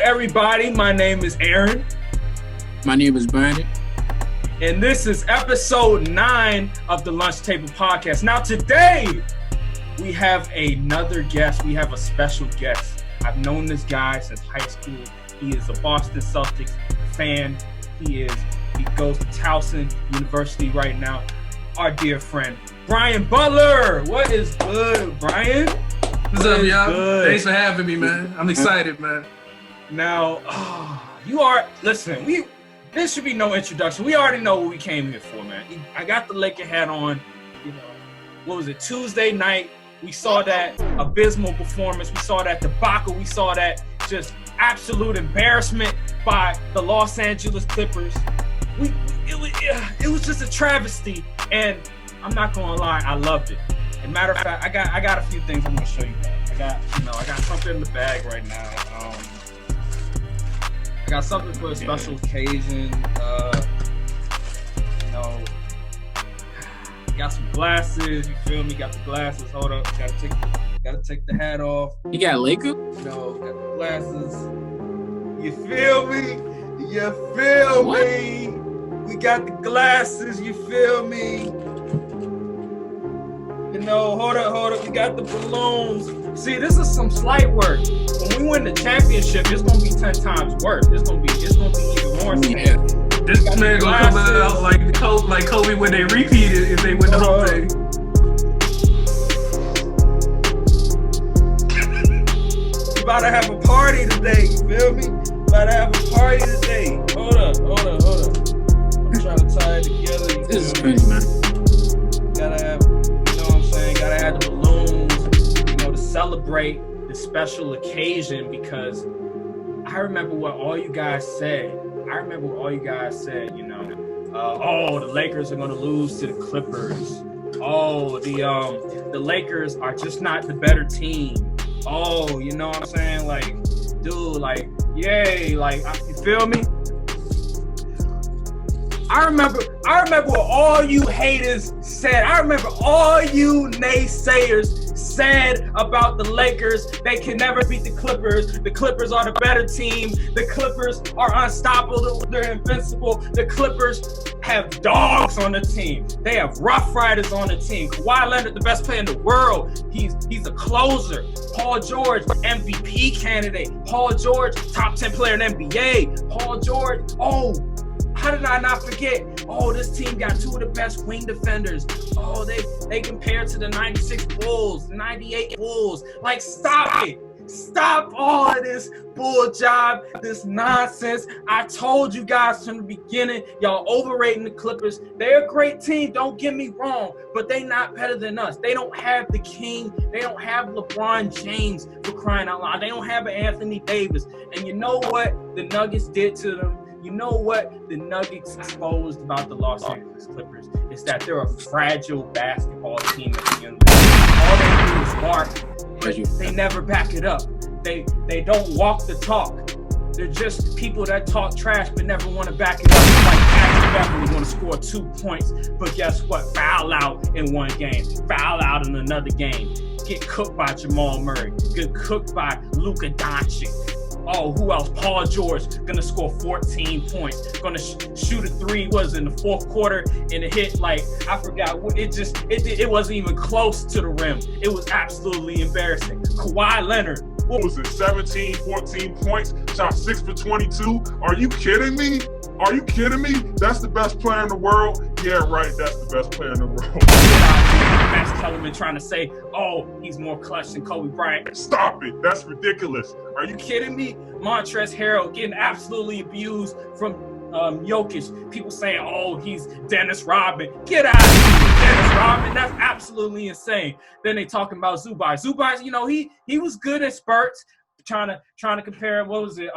everybody. My name is Aaron. My name is Brandon. And this is episode 9 of the Lunch Table Podcast. Now today, we have another guest. We have a special guest. I've known this guy since high school. He is a Boston Celtics fan. He goes to Towson University right now. Our dear friend, Brian Butler. What is good, Brian? What's up, y'all? Good. Thanks for having me, man. I'm excited, man. Now, this should be no introduction. We already know what we came here for, man. I got the Laker hat on. What was it, Tuesday night? We saw that abysmal performance. We saw that debacle. We saw that just absolute embarrassment by the Los Angeles Clippers. It was just a travesty, and I'm not gonna lie, I loved it. As a matter of fact, I got a few things I'm gonna show you guys. I got something in the bag right now. I got something for a special occasion. Got some glasses. You feel me? Got the glasses. Hold up. Gotta take the hat off. You got Laker? No, got the glasses. You feel me? You feel me? We got the glasses. You feel me? Hold up. We got the balloons. See, this is some slight work. When we win the championship, it's gonna be 10 times worse. It's gonna be even more insane. This man gonna come out like Kobe when they repeated if they win the whole thing. We about to have a party today. You feel me? About to have a party today. Hold up. I'm trying to tie it together. This is crazy, man. Gotta have, gotta have the balloons, to celebrate the special occasion, because I remember what all you guys said. The Lakers are going to lose to the Clippers. The Lakers are just not the better team. You know what I'm saying? Yay, you feel me? I remember what all you haters said. I remember all you naysayers said about the Lakers. They can never beat the Clippers. The Clippers are the better team. The Clippers are unstoppable. They're invincible. The Clippers have dogs on the team. They have Rough Riders on the team. Kawhi Leonard, the best player in the world. He's a closer. Paul George, MVP candidate. Paul George, top 10 player in NBA. Paul George, how did I not forget? This team got 2 of the best wing defenders. They compare to the 96 Bulls, 98 Bulls. Stop it. Stop all of this bull job, this nonsense. I told you guys from the beginning, y'all overrating the Clippers. They're a great team, don't get me wrong, but they not better than us. They don't have the king. They don't have LeBron James, for crying out loud. They don't have an Anthony Davis. And you know what the Nuggets did to them? You know what the Nuggets exposed about the Los Angeles Clippers is that they're a fragile basketball team at the end of the day. All they do is bark, but they never back it up. They don't walk the talk. They're just people that talk trash but never want to back it up. Like Patrick Beverly want to score 2 points, but guess what? Foul out in one game, foul out in another game. Get cooked by Jamal Murray, get cooked by Luka Doncic. Who else? Paul George gonna score 14 points. Gonna shoot a 3. In the fourth quarter, and it hit I forgot. It wasn't even close to the rim. It was absolutely embarrassing. Kawhi Leonard. What was it? 17, 14 points. Shot 6 for 22. Are you kidding me? That's the best player in the world? Yeah, right. That's the best player in the world. Max Kellerman trying to say, he's more clutch than Kobe Bryant. Stop it. That's ridiculous. Are you kidding me? Montrezl Harrell getting absolutely abused from Jokic. People saying, he's Dennis Rodman. Get out of here, Dennis Rodman. That's absolutely insane. Then they talking about Zubac. Zubac, he was good at spurts. Trying to compare, what was it?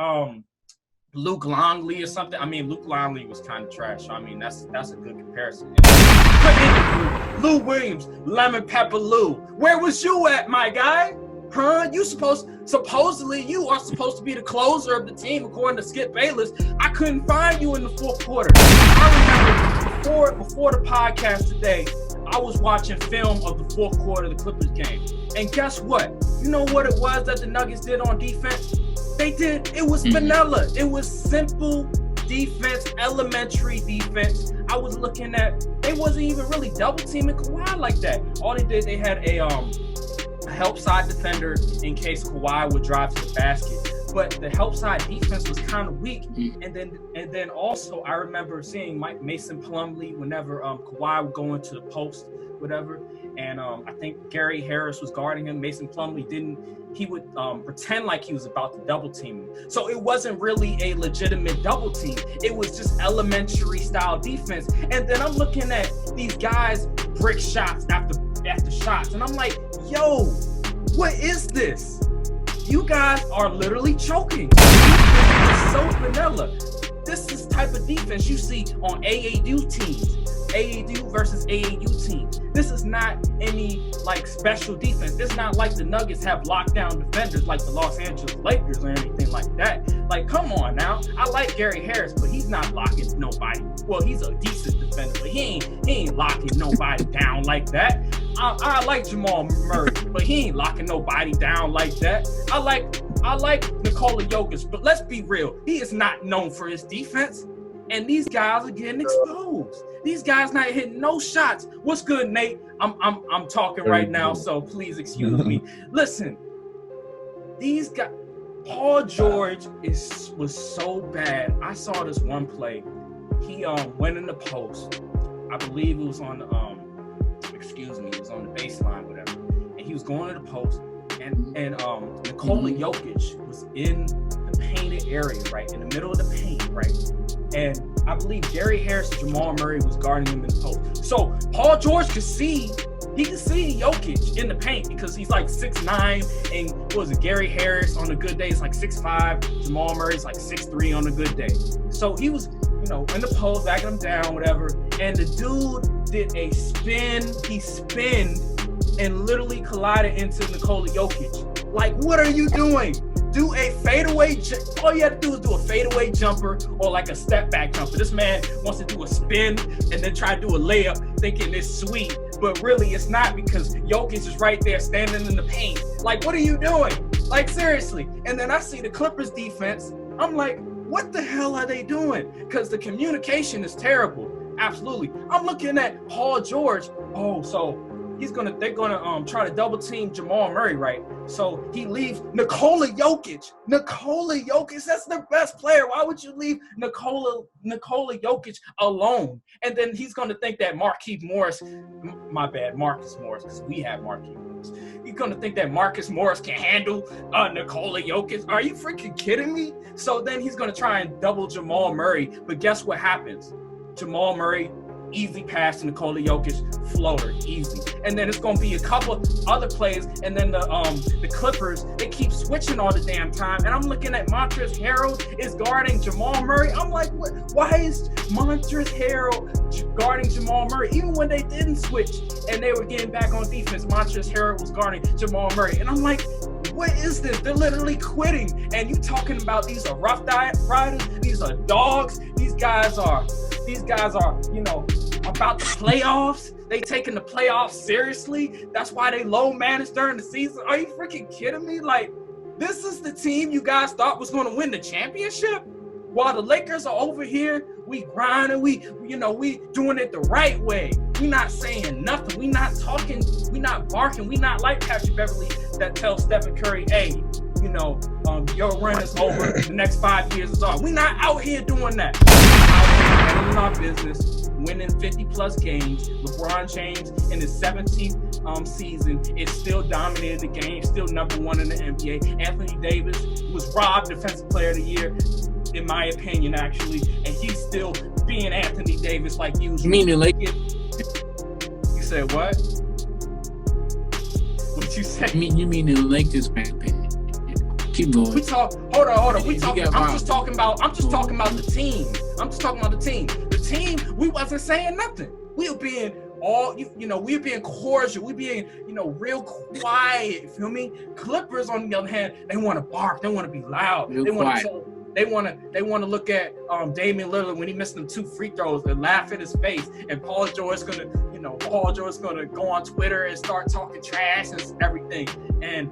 Luke Longley or something. Luke Longley was kind of trash. That's a good comparison. But Lou Williams, Lemon Pepper Lou. Where was you at, my guy? You supposedly you are supposed to be the closer of the team, according to Skip Bayless. I couldn't find you in the fourth quarter. I remember before the podcast today, I was watching film of the fourth quarter of the Clippers game. And guess what? You know what it was that the Nuggets did on defense? They did. It was vanilla. It was simple defense, elementary defense. I was looking at, they wasn't even really double teaming Kawhi like that. All they did, they had a help side defender in case Kawhi would drive to the basket. But the help side defense was kind of weak. And then also I remember seeing Mason Plumlee whenever Kawhi would go into the post, whatever. And I think Gary Harris was guarding him. Mason Plumlee he would pretend like he was about to double team him. So it wasn't really a legitimate double team. It was just elementary style defense. And then I'm looking at these guys brick shots after shots. And I'm like, yo, what is this? You guys are literally choking. It's so vanilla. This is the type of defense you see on AAU teams. AAU versus AAU teams. This is not any like special defense. It's not like the Nuggets have lockdown defenders like the Los Angeles Lakers or anything like that. Like, come on now. I like Gary Harris, but he's not locking nobody. Well, he's a decent defender, but he ain't locking nobody down like that. I like Jamal Murray, but he ain't locking nobody down like that. I like Nikola Jokic, but let's be real. He is not known for his defense. And these guys are getting exposed. These guys not hitting no shots. What's good, Nate? I'm talking right now, so please excuse me. Listen, these guys, Paul George was so bad. I saw this one play. He went in the post. I believe it was on the it was on the baseline, whatever. And he was going to the post, and Nikola Jokic was in the painted area, right in the middle of the paint, right. And I believe Gary Harris and Jamal Murray was guarding him in the post. So Paul George could see Jokic in the paint because he's like 6'9", and what was it, Gary Harris on a good day is like 6'5", Jamal Murray's like 6'3" on a good day. So he was, in the post, backing him down, whatever. And the dude did a spin. He spinned and literally collided into Nikola Jokic. Like, what are you doing? Do a fadeaway. All you have to do is do a fadeaway jumper or like a step back jumper. This man wants to do a spin and then try to do a layup, thinking it's sweet, but really it's not because Jokic is right there standing in the paint. Like, what are you doing? Like, seriously. And then I see the Clippers defense. I'm like, what the hell are they doing? Because the communication is terrible. Absolutely. I'm looking at Paul George. Oh, so they're gonna try to double team Jamal Murray, right? So he leaves Nikola Jokic. Nikola Jokic, that's the best player. Why would you leave Nikola Jokic alone? And then he's gonna think that Markieff Morris, Marcus Morris, because we have Markieff Morris. He's gonna think that Marcus Morris can handle Nikola Jokic. Are you freaking kidding me? So then he's gonna try and double Jamal Murray. But guess what happens? Jamal Murray, easy pass to Nikola Jokic, floater, easy. And then it's going to be a couple other plays, and then the Clippers, they keep switching all the damn time. And I'm looking at Montrezl Harrell is guarding Jamal Murray. I'm like, what? Why is Montrezl Harrell guarding Jamal Murray? Even when they didn't switch and they were getting back on defense, Montrezl Harrell was guarding Jamal Murray. And I'm like, what is this? They're literally quitting. And you talking about these are rough riders, these are dogs, these guys are, about the playoffs. They taking the playoffs seriously. That's why they low managed during the season. Are you freaking kidding me? Like, this is the team you guys thought was going to win the championship? While the Lakers are over here, we grinding, we doing it the right way. We not saying nothing. We not talking, we not barking. We not like Patrick Beverly that tells Stephen Curry, hey, your run is over. The next 5 years is off. We not out here doing that. We're out here handling our business, winning 50-plus games. LeBron James in his 17th season is still dominating the game, still number one in the NBA. Anthony Davis was robbed Defensive Player of the Year, in my opinion, actually, and he's still being Anthony Davis like usual. You mean the Lakers? You said what? What you say? You mean the Lakers, man? Keep going. Hold on. I'm just talking about the team. The team, we wasn't saying nothing. We were being we were being cordial. We being, real quiet. You feel me? Clippers, on the other hand, they want to bark. They want to be loud. They want to look at Damian Lillard when he missed them 2 free throws and laugh at his face. And Paul George's gonna go on Twitter and start talking trash and everything. And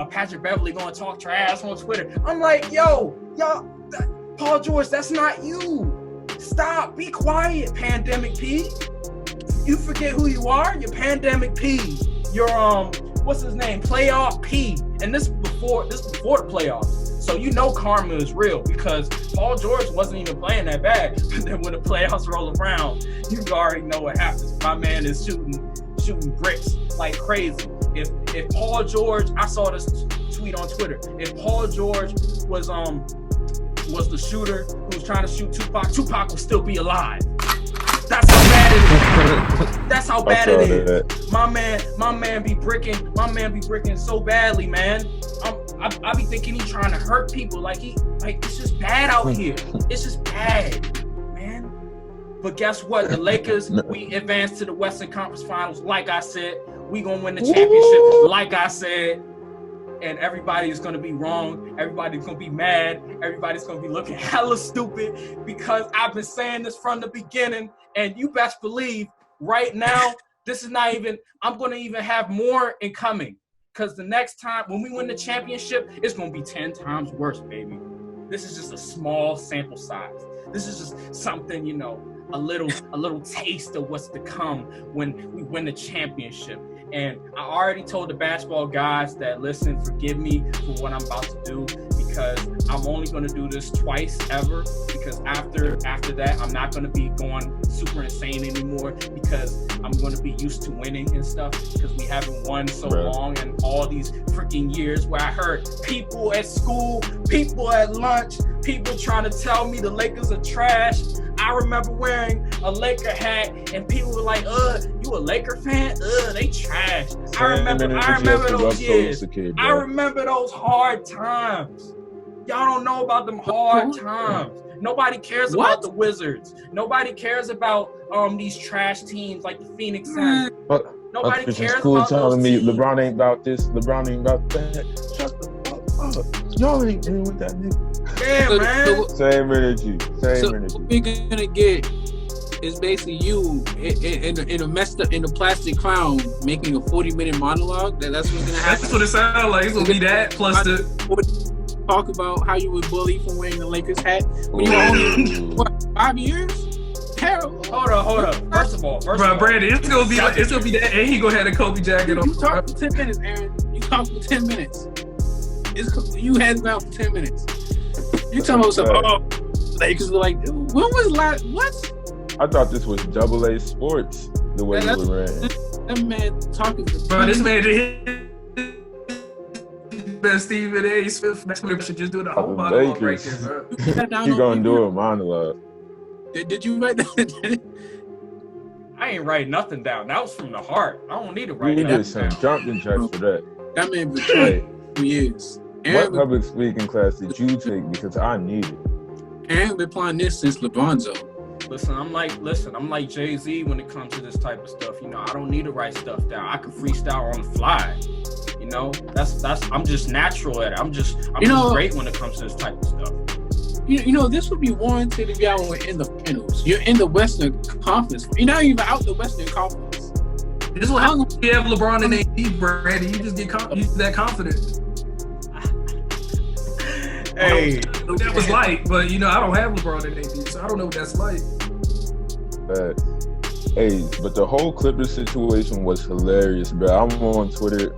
Patrick Beverly going to talk trash on Twitter. I'm like, yo, Paul George, that's not you. Stop. Be quiet, Pandemic P. You forget who you are? You're Pandemic P. You're, what's his name? Playoff P. And this before the playoffs. So you know karma is real because Paul George wasn't even playing that bad. But then when the playoffs roll around, you already know what happens. My man is shooting bricks like crazy. If Paul George, I saw this tweet on Twitter. If Paul George was the shooter who was trying to shoot Tupac would still be alive. That's how bad it is. That's how bad it is. My man be bricking so badly, man. I be thinking he trying to hurt people. Like it's just bad out here. It's just bad, man. But guess what? The Lakers, we advanced to the Western Conference Finals. Like I said, we gonna win the championship. Like I said. And everybody is going to be wrong. Everybody's going to be mad. Everybody's going to be looking hella stupid because I've been saying this from the beginning. And you best believe right now, this is not even, I'm going to even have more in coming. Because the next time, when we win the championship, it's going to be 10 times worse, baby. This is just a small sample size. This is just something, you know, a little taste of what's to come when we win the championship. And I already told the basketball guys that, listen, forgive me for what I'm about to do because I'm only going to do this twice ever because after that, I'm not going to be going super insane anymore because I'm going to be used to winning and stuff because we haven't won so long and all these freaking years where I heard people at school, people at lunch, people trying to tell me the Lakers are trash. I remember wearing a Laker hat and people were like, you a Laker fan? They trash. I remember those years. I remember those hard times. Y'all don't know about them hard times. Nobody cares about the Wizards. Nobody cares about these trash teams like the Phoenix Suns. Nobody cares about telling me teams. LeBron ain't about this, LeBron ain't about that. Shut the fuck up. Y'all ain't in with that nigga. Yeah, man. Same energy. What we're gonna get is basically you in a messed up in a plastic clown making a 40-minute monologue. That's what's gonna happen. That's what it sounds like. It's gonna be that plus the talk about how you were bullied for wearing the Lakers hat when you were only 5 years. Terrible. Hold up. First of all, Brady, it's gonna be that, and he gonna have a Kobe jacket on. You talked for 10 minutes, Aaron. You talked for 10 minutes. You had him out for 10 minutes. You talking about some Lakers were like, when was last? What? I thought this was AA Sports the way you were ran. That man talking. Bro, this man best Stephen A. Smith should just do the whole monologue right there, bro. He gonna do a monologue. Did you write that? I ain't writing nothing down. That was from the heart. I don't need to write You nothing did some down. jumping jacks for that. That man been trying 2 years. What public speaking class did you take? Because I need it. Aaron been playing this since LeBronzo. Listen, I'm like Jay-Z when it comes to this type of stuff. You know, I don't need to write stuff down. I can freestyle on the fly. You know, that's I'm just natural at it. I'm just great when it comes to this type of stuff. You know, this would be warranted if y'all were in the finals. You're in the Western Conference. You're not even out the Western Conference. This is what happens when you have LeBron and AD, Brady. You just get that confident. Hey, that was like, but you know, I don't have LeBron and AD, so I don't know what that's like. Hey, but the whole Clippers situation was hilarious, bro. I'm on Twitter.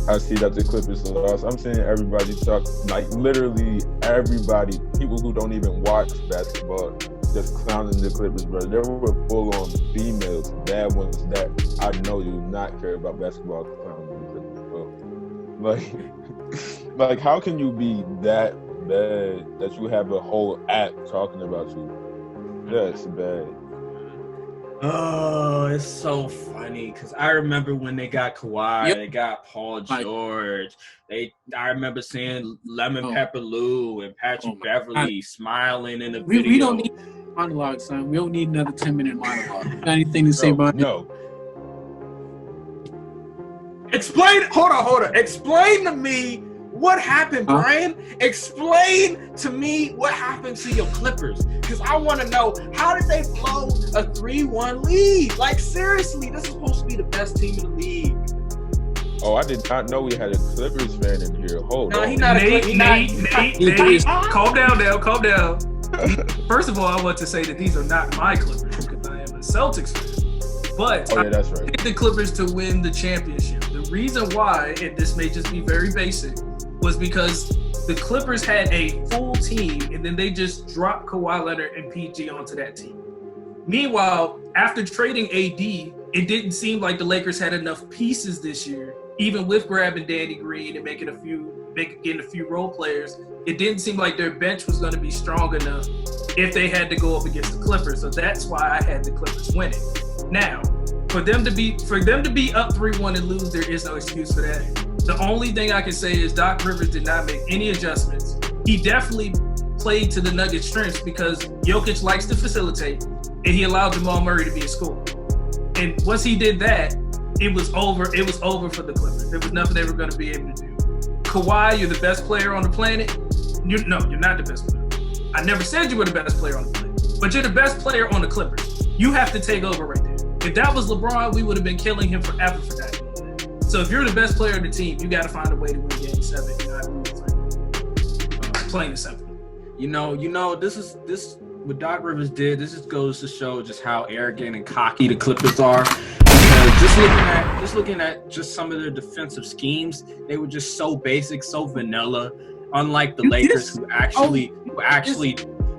I see that the Clippers lost. I'm seeing everybody talk, like literally everybody, people who don't even watch basketball, just clowning the Clippers, bro. There were full-on females, bad ones that I know do not care about basketball, clowning the Clippers, bro. Like, how can you be that bad that you have a whole app talking about you? That's bad. Oh, it's so funny because I remember when they got Kawhi, they got Paul George. I remember seeing Lemon Pepper Lou and Patrick Beverly smiling in the video. We don't need monologue, son. We don't need another 10-minute monologue. Got anything to say about it? No. Hold on. Explain to me what happened, Brian. Explain to me what happened to your Clippers. Because I want to know, how did they blow a 3-1 lead? Like, seriously, this is supposed to be the best team in the league. Oh, I did not know we had a Clippers fan in here. Hold on. He's not Nate, calm down now, calm down. First of all, I want to say that these are not my Clippers because I am a Celtics fan. But Oh, yeah, that's right. I picked the Clippers to win the championship. The reason why, and this may just be very basic, was because the Clippers had a full team and then they just dropped Kawhi Leonard and PG onto that team. Meanwhile, after trading AD, it didn't seem like the Lakers had enough pieces this year, even with grabbing Danny Green and getting a few role players. It didn't seem like their bench was going to be strong enough if they had to go up against the Clippers. So that's why I had the Clippers winning. Now, for them to be up 3-1 and lose, there is no excuse for that. The only thing I can say is Doc Rivers did not make any adjustments. He definitely played to the Nuggets' strengths because Jokic likes to facilitate, and he allowed Jamal Murray to be a scorer. And once he did that, it was over. It was over for the Clippers. There was nothing they were going to be able to do. Kawhi, you're the best player on the planet. You're not the best player. I never said you were the best player on the planet, but you're the best player on the Clippers. You have to take over right there. If that was LeBron, we would have been killing him forever for that. So if you're the best player of the team, you got to find a way to win Game 7. You're not losing. Plain and simple. You know, this what Doc Rivers did. This just goes to show just how arrogant and cocky the Clippers are. Because just looking at some of their defensive schemes, they were just so basic, so vanilla. Unlike the Lakers, who actually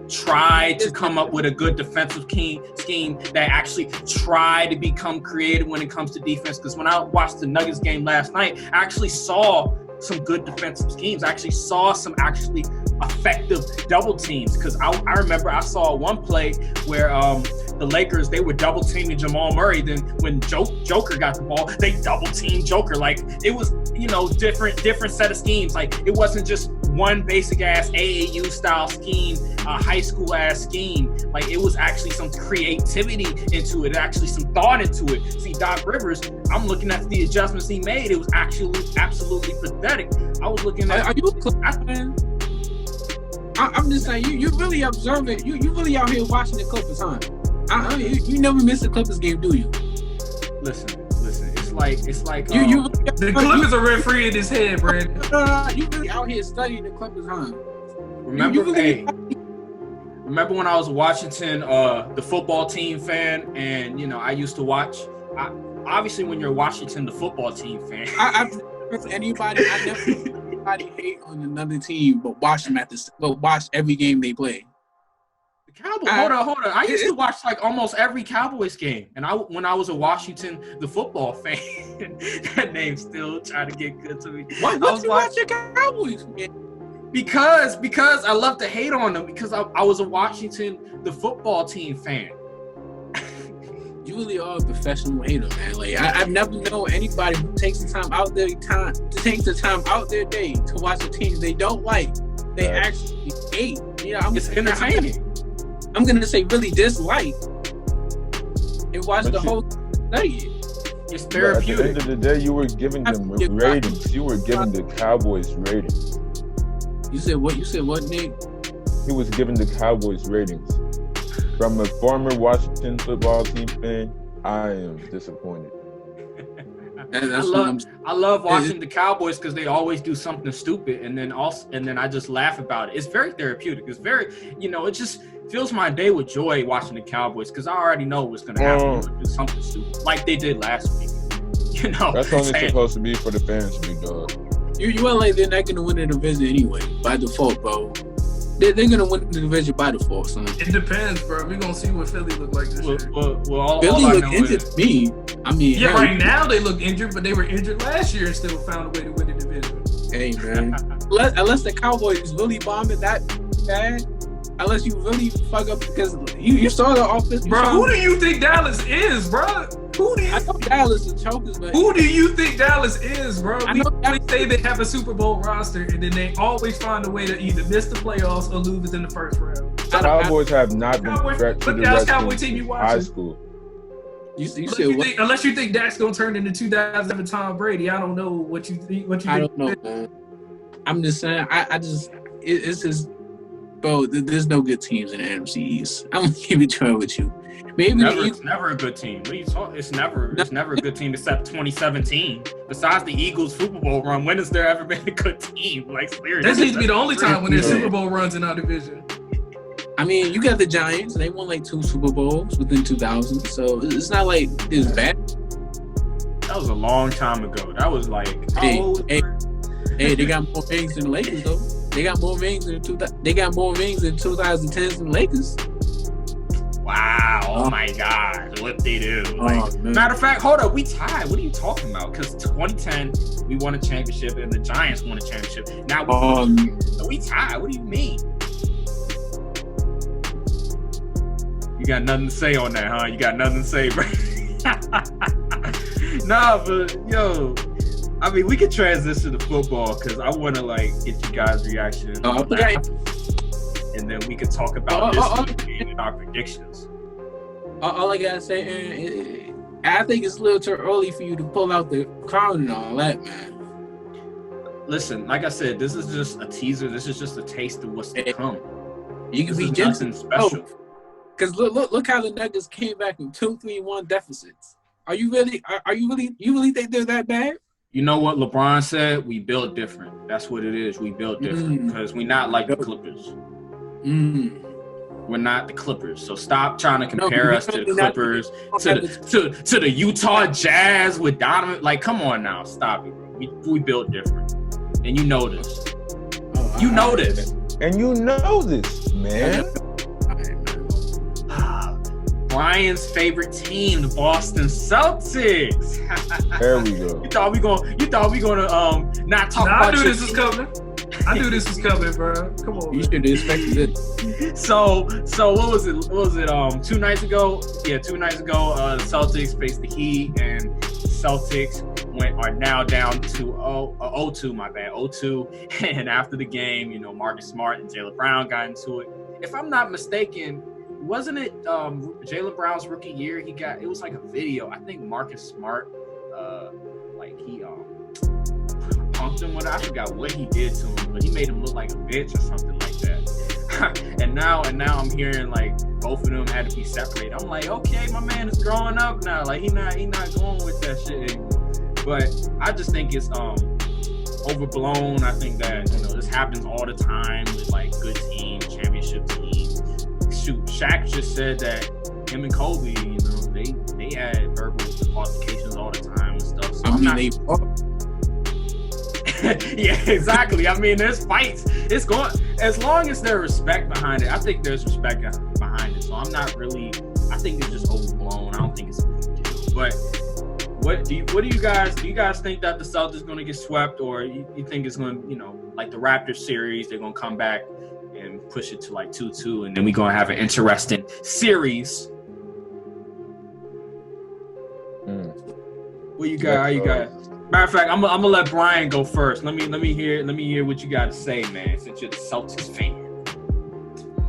tried to come up with a good defensive scheme that actually tried to become creative when it comes to defense. Because when I watched the Nuggets game last night, I actually saw some good defensive schemes. I actually saw some actually effective double teams. Because I remember I saw one play where the Lakers, they were double teaming Jamal Murray. Then when Joker got the ball, they double teamed Joker. Like it was, different set of schemes. Like it wasn't just one basic ass AAU style scheme, high school ass scheme. Like it was actually some creativity into it, actually some thought into it. See, Doc Rivers, I'm looking at the adjustments he made. It was actually absolutely pathetic. I was looking at. Are you a Clippers fan? I'm just saying, you really observing. You really out here watching the Clippers, huh? You never miss a Clippers game, do you? Listen. It's like the Clippers are referee in his head, Brandon. You really out here studying the Clippers, huh? Remember when I was a Washington, the football team fan, and I used to watch. Obviously, when you're a Washington, the football team fan, I never anybody hate on another team, but watch them watch every game they play. Cowboys. Hold on. I used to watch like almost every Cowboys game, and when I was a Washington, the football fan, that name still trying to get good to me. Why you watch your Cowboys game? Because I love to hate on them because I was a Washington, the football team fan. You really are a professional hater, man. Like I've never known anybody who takes the time out their day to watch a team they don't like. They actually hate. It's entertaining. I'm gonna say really dislike and watch the whole study. It's therapeutic. At the end of the day, you were giving them ratings. You were giving the Cowboys ratings. You said what? You said what, Nick? He was giving the Cowboys ratings. From a former Washington football team fan, I am disappointed. I love watching the Cowboys because they always do something stupid, and then I just laugh about it. It's very therapeutic. It's very, it just fills my day with joy watching the Cowboys because I already know what's going to happen. They'll do something stupid like they did last week. That's only supposed to be for the fans, big dog. You are like they're not going to win the division anyway by default, bro. They're going to win the division by default, son. It depends, bro. We're going to see what Philly look like this year. Philly look injured to me. I mean, right now they look injured, but they were injured last year and still found a way to win the division. Hey, man. Unless the Cowboys really bombing that bad, unless you really fuck up because you saw the offense. Bro, who do you think Dallas is, bro? I know Dallas is chokers, but who do you think Dallas is, bro? We always say they have a Super Bowl roster, and then they always find a way to either miss the playoffs or lose in the first round. The Cowboys have not been threat to the rest of high school. You said what? Unless you think Dak's gonna turn into 2007 Tom Brady, I don't know what you think. I don't know, man. I'm just saying. It's just, bro. There's no good teams in the NFC East. I'm gonna keep it real with you. Maybe It's never a good team. What are you talking? It's never a good team except 2017. Besides the Eagles Super Bowl run, when has there ever been a good team? Like seriously, That seems to be the only time when there's Super Bowl runs in our division. I mean, you got the Giants. They won like 2 Super Bowls within 2000, so it's not like it's bad. That was a long time ago. That was like Hey, they got more rings than the Lakers though. They got more rings in 2010s than the Lakers. Wow! Oh my God! What they do? Matter of fact, hold up, we tied. What are you talking about? Because 2010 we won a championship and the Giants won a championship. Now we tied. What do you mean? You got nothing to say on that, huh? You got nothing to say, bro. Nah, but yo, I mean, we could transition to football because I want to like get you guys' reaction. And then we could talk about this game and our predictions. All I gotta say, Aaron, I think it's a little too early for you to pull out the crown and all that, man. Listen, like I said, this is just a teaser. This is just a taste of what's to come. You can be nothing special. Because look how the Nuggets came back in 2-3-1 deficits. You really think they're that bad? You know what LeBron said? We built different. That's what it is. We built different because we're not like the Clippers. We're not the Clippers. So stop trying to compare us to the Clippers, to the Utah Jazz with Donovan. Like, come on now. Stop it, bro. We built different. And you know this. You know this. And you know this, man. Brian's favorite team, the Boston Celtics. There we go. You thought we gonna not talk about I knew this was coming. I knew this was coming, bro. Come on. You should have expected it. So what was it? 2 nights ago? Yeah, 2 nights ago, the Celtics faced the Heat, and Celtics are now down to 0-2. My bad, 0-2. And after the game, you know, Marcus Smart and Jaylen Brown got into it. If I'm not mistaken, wasn't it Jaylen Brown's rookie year? It was like a video. I think Marcus Smart, he punked him with. I forgot what he did to him, but he made him look like a bitch or something like that. and now I'm hearing like both of them had to be separated. I'm like, okay, my man is growing up now. Like he not going with that shit anymore. But I just think it's overblown. I think that this happens all the time with like good teams, championship teams. Shoot, Shaq just said that him and Kobe, they had verbal altercations all the time and stuff. So yeah, exactly. I mean, there's fights. It's going as long as there's respect behind it. I think there's respect behind it. So I'm not really. I think it's just overblown. I don't think it's a big deal. But what do you guys think that the Celtics are going to get swept, or you think it's going to like the Raptors series, they're going to come back and push it to like 2-2, and then we're going to have an interesting series. What you got? How you got? Matter of fact, I'm gonna let Brian go first. Let me hear what you got to say, man. Since you're the Celtics fan.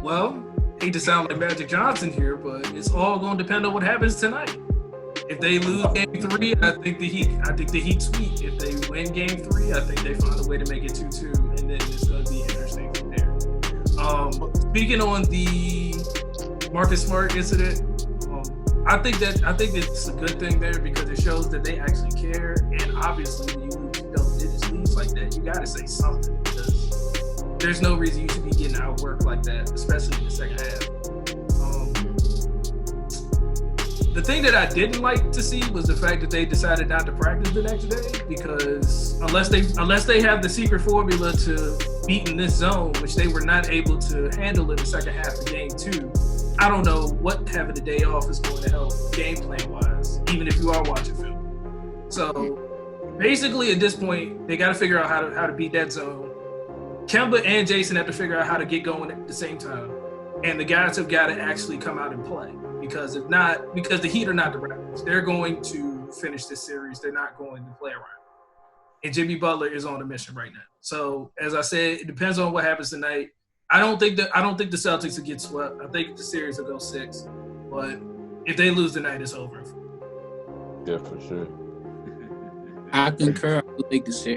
Well, hate to sound like Magic Johnson here, but it's all going to depend on what happens tonight. If they lose Game 3, I think the Heat sweep. If they win Game 3, I think they find a way to make it 2-2, and then it's going to be interesting from there. Speaking on the Marcus Smart incident, I think it's a good thing there because it shows that they actually care. And obviously, when you lose double-digit leads like that, you got to say something because there's no reason you should be getting outworked like that, especially in the second half. The thing that I didn't like to see was the fact that they decided not to practice the next day because unless they have the secret formula to beating this zone, which they were not able to handle in the second half of Game 2, I don't know what having a day off is going to help game plan wise, even if you are watching film. So basically at this point, they got to figure out how to beat that zone. Kemba and Jason have to figure out how to get going at the same time. And the guys have got to actually come out and play. Because if not, because the Heat are not the Raptors. They're going to finish this series. They're not going to play around. And Jimmy Butler is on a mission right now. So as I said, it depends on what happens tonight. I don't think the Celtics will get swept. I think the series will go 6. But if they lose tonight, it's over. Yeah, for sure. I concur.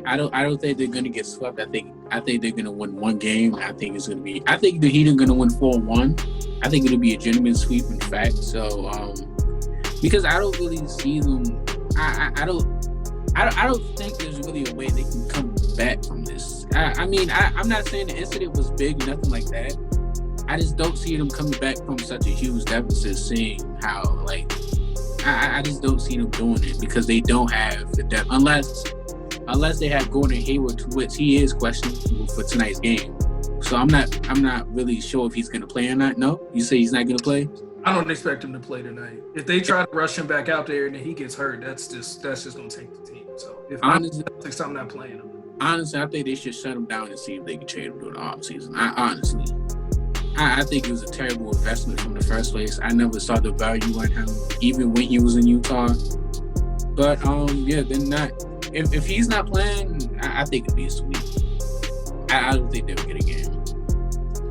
I don't think they're gonna get swept. I think they're gonna win one game. I think the Heat are gonna win 4-1. I think it'll be a genuine sweep, in fact. So, because I don't really see them. I don't think there's really a way they can come back from this. I'm not saying the incident was big, nothing like that. I just don't see them coming back from such a huge deficit, seeing how, like, I just don't see them doing it because they don't have the depth. Unless they have Gordon Hayward, to which he is questionable for tonight's game. So I'm not really sure if he's going to play or not. No? You say he's not going to play? I don't expect him to play tonight. If they try to rush him back out there and then he gets hurt, that's just going to take the team. So if honestly, I'm not playing him. Honestly, I think they should shut him down and see if they can trade him during the offseason. I think it was a terrible investment from the first place. I never saw the value in him, even when he was in Utah. But then not. If he's not playing, I think it'd be a sweep. I don't think they'll get a game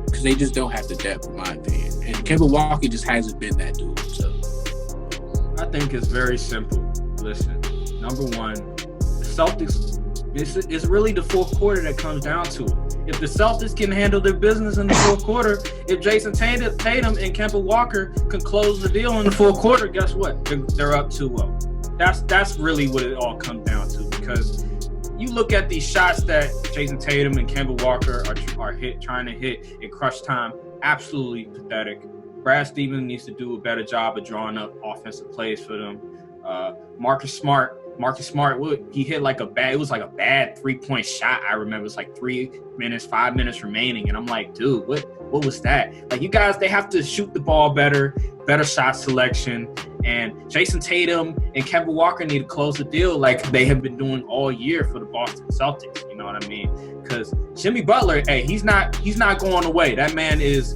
because they just don't have the depth, in my opinion. And Kemba Walker just hasn't been that dude. So I think it's very simple. Listen, number one, the Celtics. It's really the fourth quarter that comes down to it. If the Celtics can handle their business in the fourth quarter, if Jason Tatum and Kemba Walker can close the deal in the fourth quarter, guess what? They're up 2-0. That's really what it all comes down to, because you look at these shots that Jason Tatum and Kemba Walker are trying to hit in crunch time, absolutely pathetic. Brad Stevens needs to do a better job of drawing up offensive plays for them. Marcus Smart, he hit it was like a bad 3-point shot. I remember it's like 5 minutes remaining. And I'm like, dude, what was that? Like, you guys, they have to shoot the ball better shot selection. And Jason Tatum and Kemba Walker need to close the deal like they have been doing all year for the Boston Celtics. You know what I mean? Because Jimmy Butler, hey, he's not going away. That man is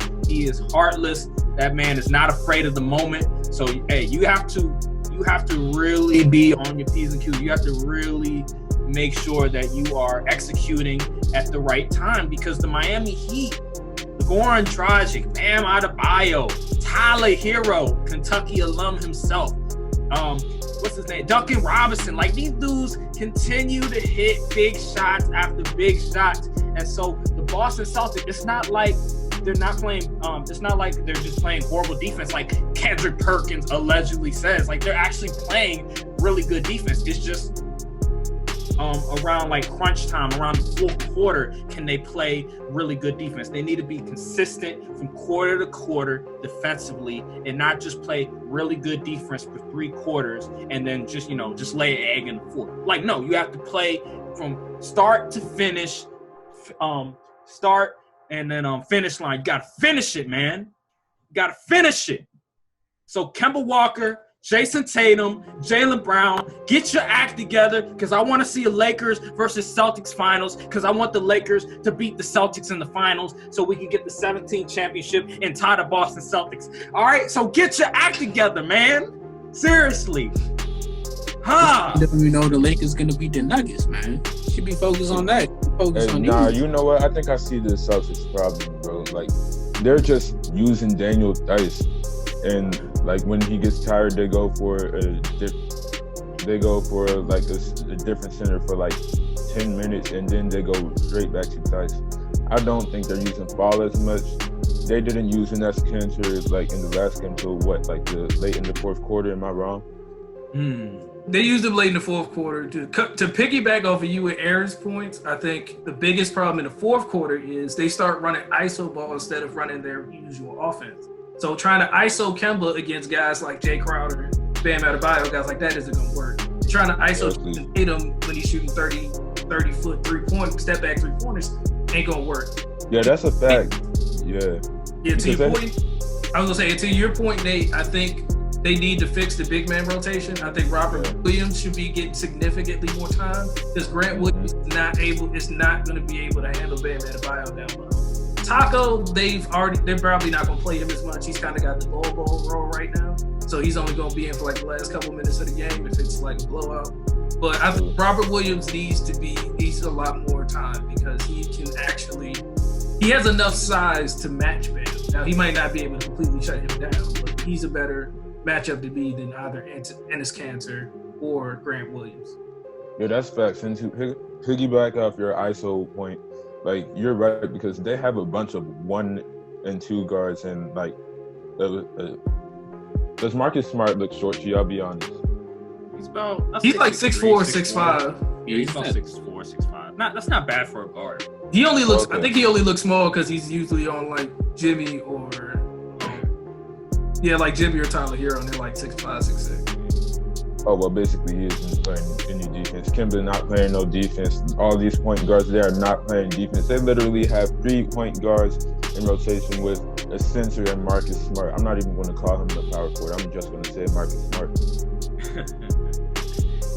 heartless. That man is not afraid of the moment. So, hey, you have to really be on your P's and Q's. You have to really make sure that you are executing at the right time, because the Miami Heat, Goran Dragic, Bam Adebayo, Tyler Hero, Kentucky alum himself, what's his name, Duncan Robinson, like, these dudes continue to hit big shots after big shots. And so the Boston Celtics, it's not like they're not playing, it's not like they're just playing horrible defense like Kendrick Perkins allegedly says. Like, they're actually playing really good defense. It's just around like crunch time, around the fourth quarter, can they play really good defense? They need to be consistent from quarter to quarter defensively, and not just play really good defense for 3 quarters and then just lay an egg in the fourth. Like, no, you have to play from start to finish, start and then finish line. You got to finish it, man. You got to finish it. So Kemba Walker, Jason Tatum, Jaylen Brown, get your act together, because I want to see a Lakers versus Celtics finals, because I want the Lakers to beat the Celtics in the finals so we can get the 17th championship and tie the Boston Celtics. All right? So get your act together, man. Seriously. You know the Lakers going to beat the Nuggets, man. Should be focused on that. You know what? I think I see the Celtics problem, bro. Like, they're just using Daniel Theis. And like, when he gets tired, they go for a different center for like 10 minutes, and then they go straight back to Theis. I don't think they're using Fall as much. They didn't use Enes Kanter like in the last game until late in the fourth quarter. Am I wrong? They used him late in the fourth quarter. To piggyback off of you and Aaron's points, I think the biggest problem in the fourth quarter is they start running ISO ball instead of running their usual offense. So trying to ISO Kemba against guys like Jay Crowder, Bam Adebayo, guys like that isn't going to work. Trying to ISO Tatum when he's shooting 30-foot 3-point, step back 3-pointers ain't going to work. Yeah, that's a fact. Yeah. Yeah, to your point, I was going to say, to your point, Nate, I think they need to fix the big man rotation. I think Robert Williams should be getting significantly more time, because Grant Williams is not going to be able to handle Bam Adebayo down low. Taco, they're probably not going to play him as much. He's kind of got the ball role right now. So he's only going to be in for like the last couple minutes of the game if it's like a blowout. But I think Robert Williams needs a lot more time, because he has enough size to match Bam. Now, he might not be able to completely shut him down, but he's a better matchup to be than either Enes Kanter or Grant Williams. Yeah, that's facts. And to piggyback off your ISO point, like, you're right, because they have a bunch of 1 and 2 guards, and like Does Marcus Smart look short to you? I'll be honest. He's like 6'4", 6'5". Yeah, he's about 6'4", 6'5". That's not bad for a guard. He only looks. Okay. I think he only looks small because he's usually on like Jimmy or like Jimmy or Tyler Hero, and they're like 6'5", 6'6". Oh, well, basically he isn't playing any defense. Kimba not playing no defense. All these point guards, they are not playing defense. They literally have 3 point guards in rotation with a center and Marcus Smart. I'm not even going to call him the power forward. I'm just going to say Marcus Smart.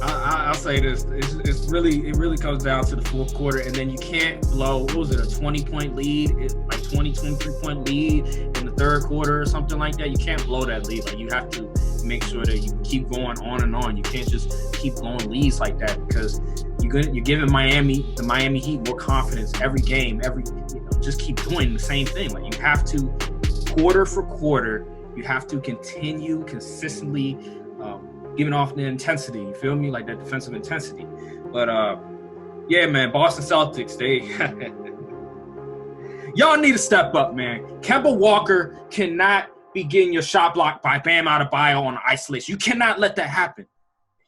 I'll say this: it really comes down to the fourth quarter, and then you can't blow. What was it, a 20-point lead, like 23-point lead in the third quarter or something like that? You can't blow that lead. Like, you have to make sure that you keep going on and on. You can't just keep blowing leads like that, because you're giving the Miami Heat more confidence every game. Just keep doing the same thing. Like, you have to, quarter for quarter, you have to continue consistently giving off the intensity, you feel me? Like that defensive intensity. But yeah, man, Boston Celtics, y'all need to step up, man. Kemba Walker cannot be getting your shot blocked by Bam Adebayo on isolation. You cannot let that happen.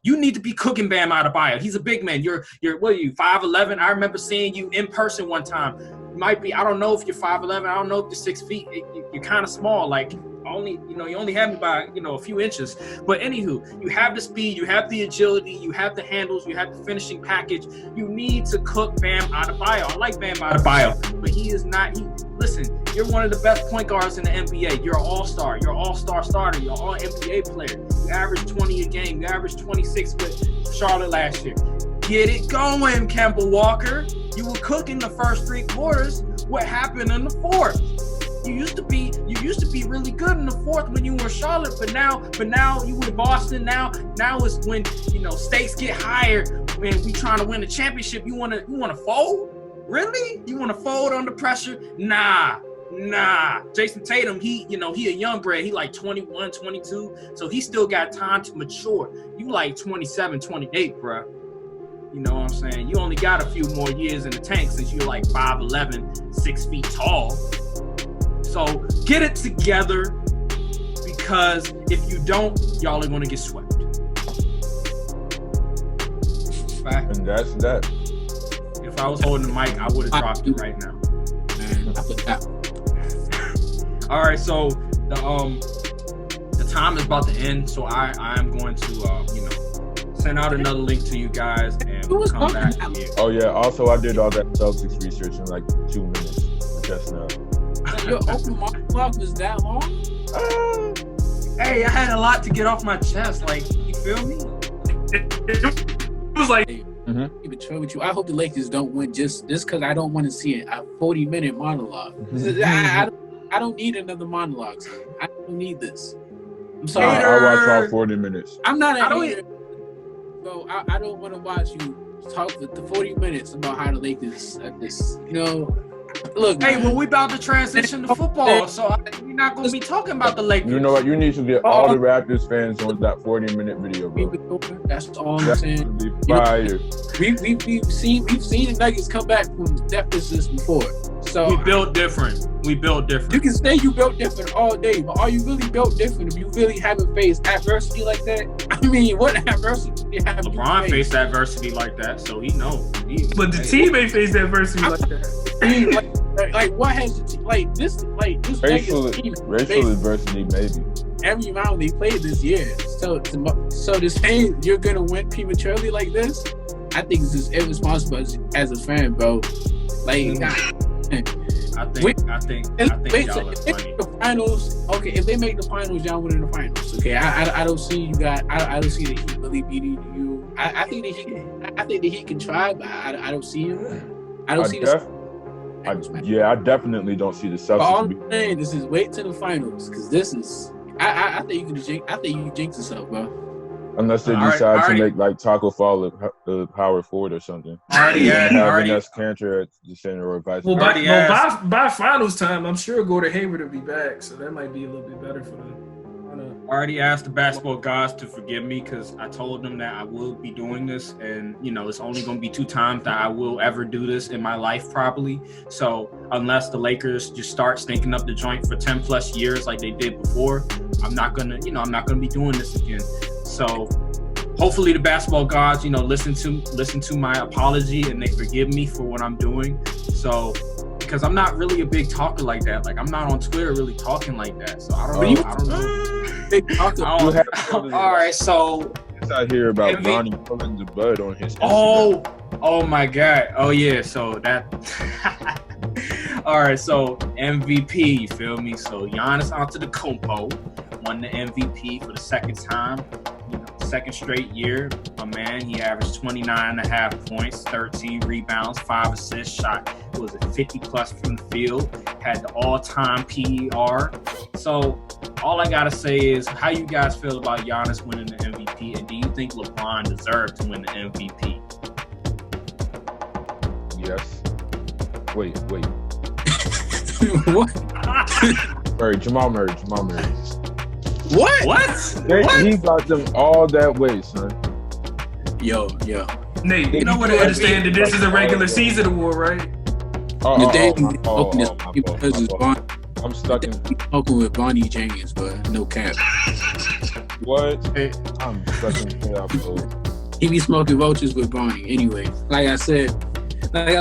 You need to be cooking Bam Adebayo. He's a big man. You're what are you, 5'11"? I remember seeing you in person one time. You might be, I don't know if you're 5'11", I don't know if you're 6 feet. You're kind of small, like you only have me by, a few inches. But anywho, you have the speed, you have the agility, you have the handles, you have the finishing package. You need to cook Bam Adebayo. I like Bam Adebayo, but he is not. Listen, you're one of the best point guards in the NBA. You're an all-star. You're an all-star starter. You're an all-NBA player. You average 20 a game. You average 26 with Charlotte last year. Get it going, Kemba Walker. You were cooking the first 3 quarters. What happened in the fourth? You used to be really good in the fourth when you were Charlotte, but now you in Boston. Now it's when stakes get higher. When we trying to win the championship, you wanna fold? Really? You wanna fold under pressure? Nah. Jason Tatum, he a young bred. He like 21, 22, so he still got time to mature. You like 27, 28, bruh. You know what I'm saying? You only got a few more years in the tank since you're like 5'11", 6 feet tall. So get it together, because if you don't, y'all are going to get swept. Fact. And that's that. If I was holding the mic, I would have dropped it right now. All right, so the time is about to end, so I am going to send out another link to you guys, and we'll come back here. Oh yeah. Also, I did all that Celtics research in like 2 minutes just now. Your open monologue was that long? Hey, I had a lot to get off my chest. Like, you feel me? It was like, Even true with you. I hope the Lakers don't win just because I don't want to see a 40-minute monologue. I don't need another monologue. Son. I don't need this. I'm sorry. I'll watch all 40 minutes. I'm not a hater. So I don't want to watch you talk for 40 minutes about how the Lakers this. Look, hey, well, we about to transition to football, so we're not going to be talking about the Lakers. You know what? You need to get all the Raptors fans on that 40-minute video, bro. That's all I'm saying. Fire. We've seen the Nuggets come back from deficits before. So we built different. You can say you built different all day, but are you really built different if you really haven't faced adversity like that? I mean, what adversity have LeBron faced adversity like that, so he knows. But the team ain't faced adversity like that. Like what has the team, this Racial team adversity, maybe. Every round they played this year. So to say you're gonna win prematurely like this, I think it's just irresponsible as a fan, bro. Like, I think y'all are funny. The finals, okay. If they make the finals, y'all winning the finals. Okay, I don't see you guys. I don't see the Heat really beating you. I think the Heat can try, but I don't see him. I definitely don't see the Celtics. All I'm saying is wait till the finals, because this is. I think you jinx yourself, bro. Unless they decide to make like Taco Fall the power forward or something. Already. Cantor at the center or vice Well, versa. by finals time, I'm sure Gordon Hayward will be back, so that might be a little bit better for them. already asked the basketball gods to forgive me because I told them that I will be doing this, and it's only going to be 2 times that I will ever do this in my life, probably. So unless the Lakers just start stinking up the joint for 10 plus years like they did before, I'm not gonna be doing this again. So hopefully the basketball gods, listen to my apology and they forgive me for what I'm doing. So. Because I'm not really a big talker like that. Like, I'm not on Twitter really talking like that. So I don't know. Big talker. All right, so it's out here about Bonnie pulling the bud on his Instagram. Oh my God. Oh yeah. So that. All right. So MVP. You feel me? So Giannis Antetokounmpo won the MVP for the second time. Second straight year. My man, he averaged 29.5 points, 13 rebounds, 5 assists, shot 50 plus from the field, had the all-time PER. So all I gotta say is, how you guys feel about Giannis winning the MVP, and do you think LeBron deserved to win the MVP? Yes. Wait. What? Jamal Murray. What? He got them all that way, son. Yo. Nate, you know what I understand that this is a regular season award, right? I'm stuck in smoking with Bonnie Jenkins, but no cap. What? I'm stuck in playoff. He be smoking vultures with Bonnie. Anyway, like I was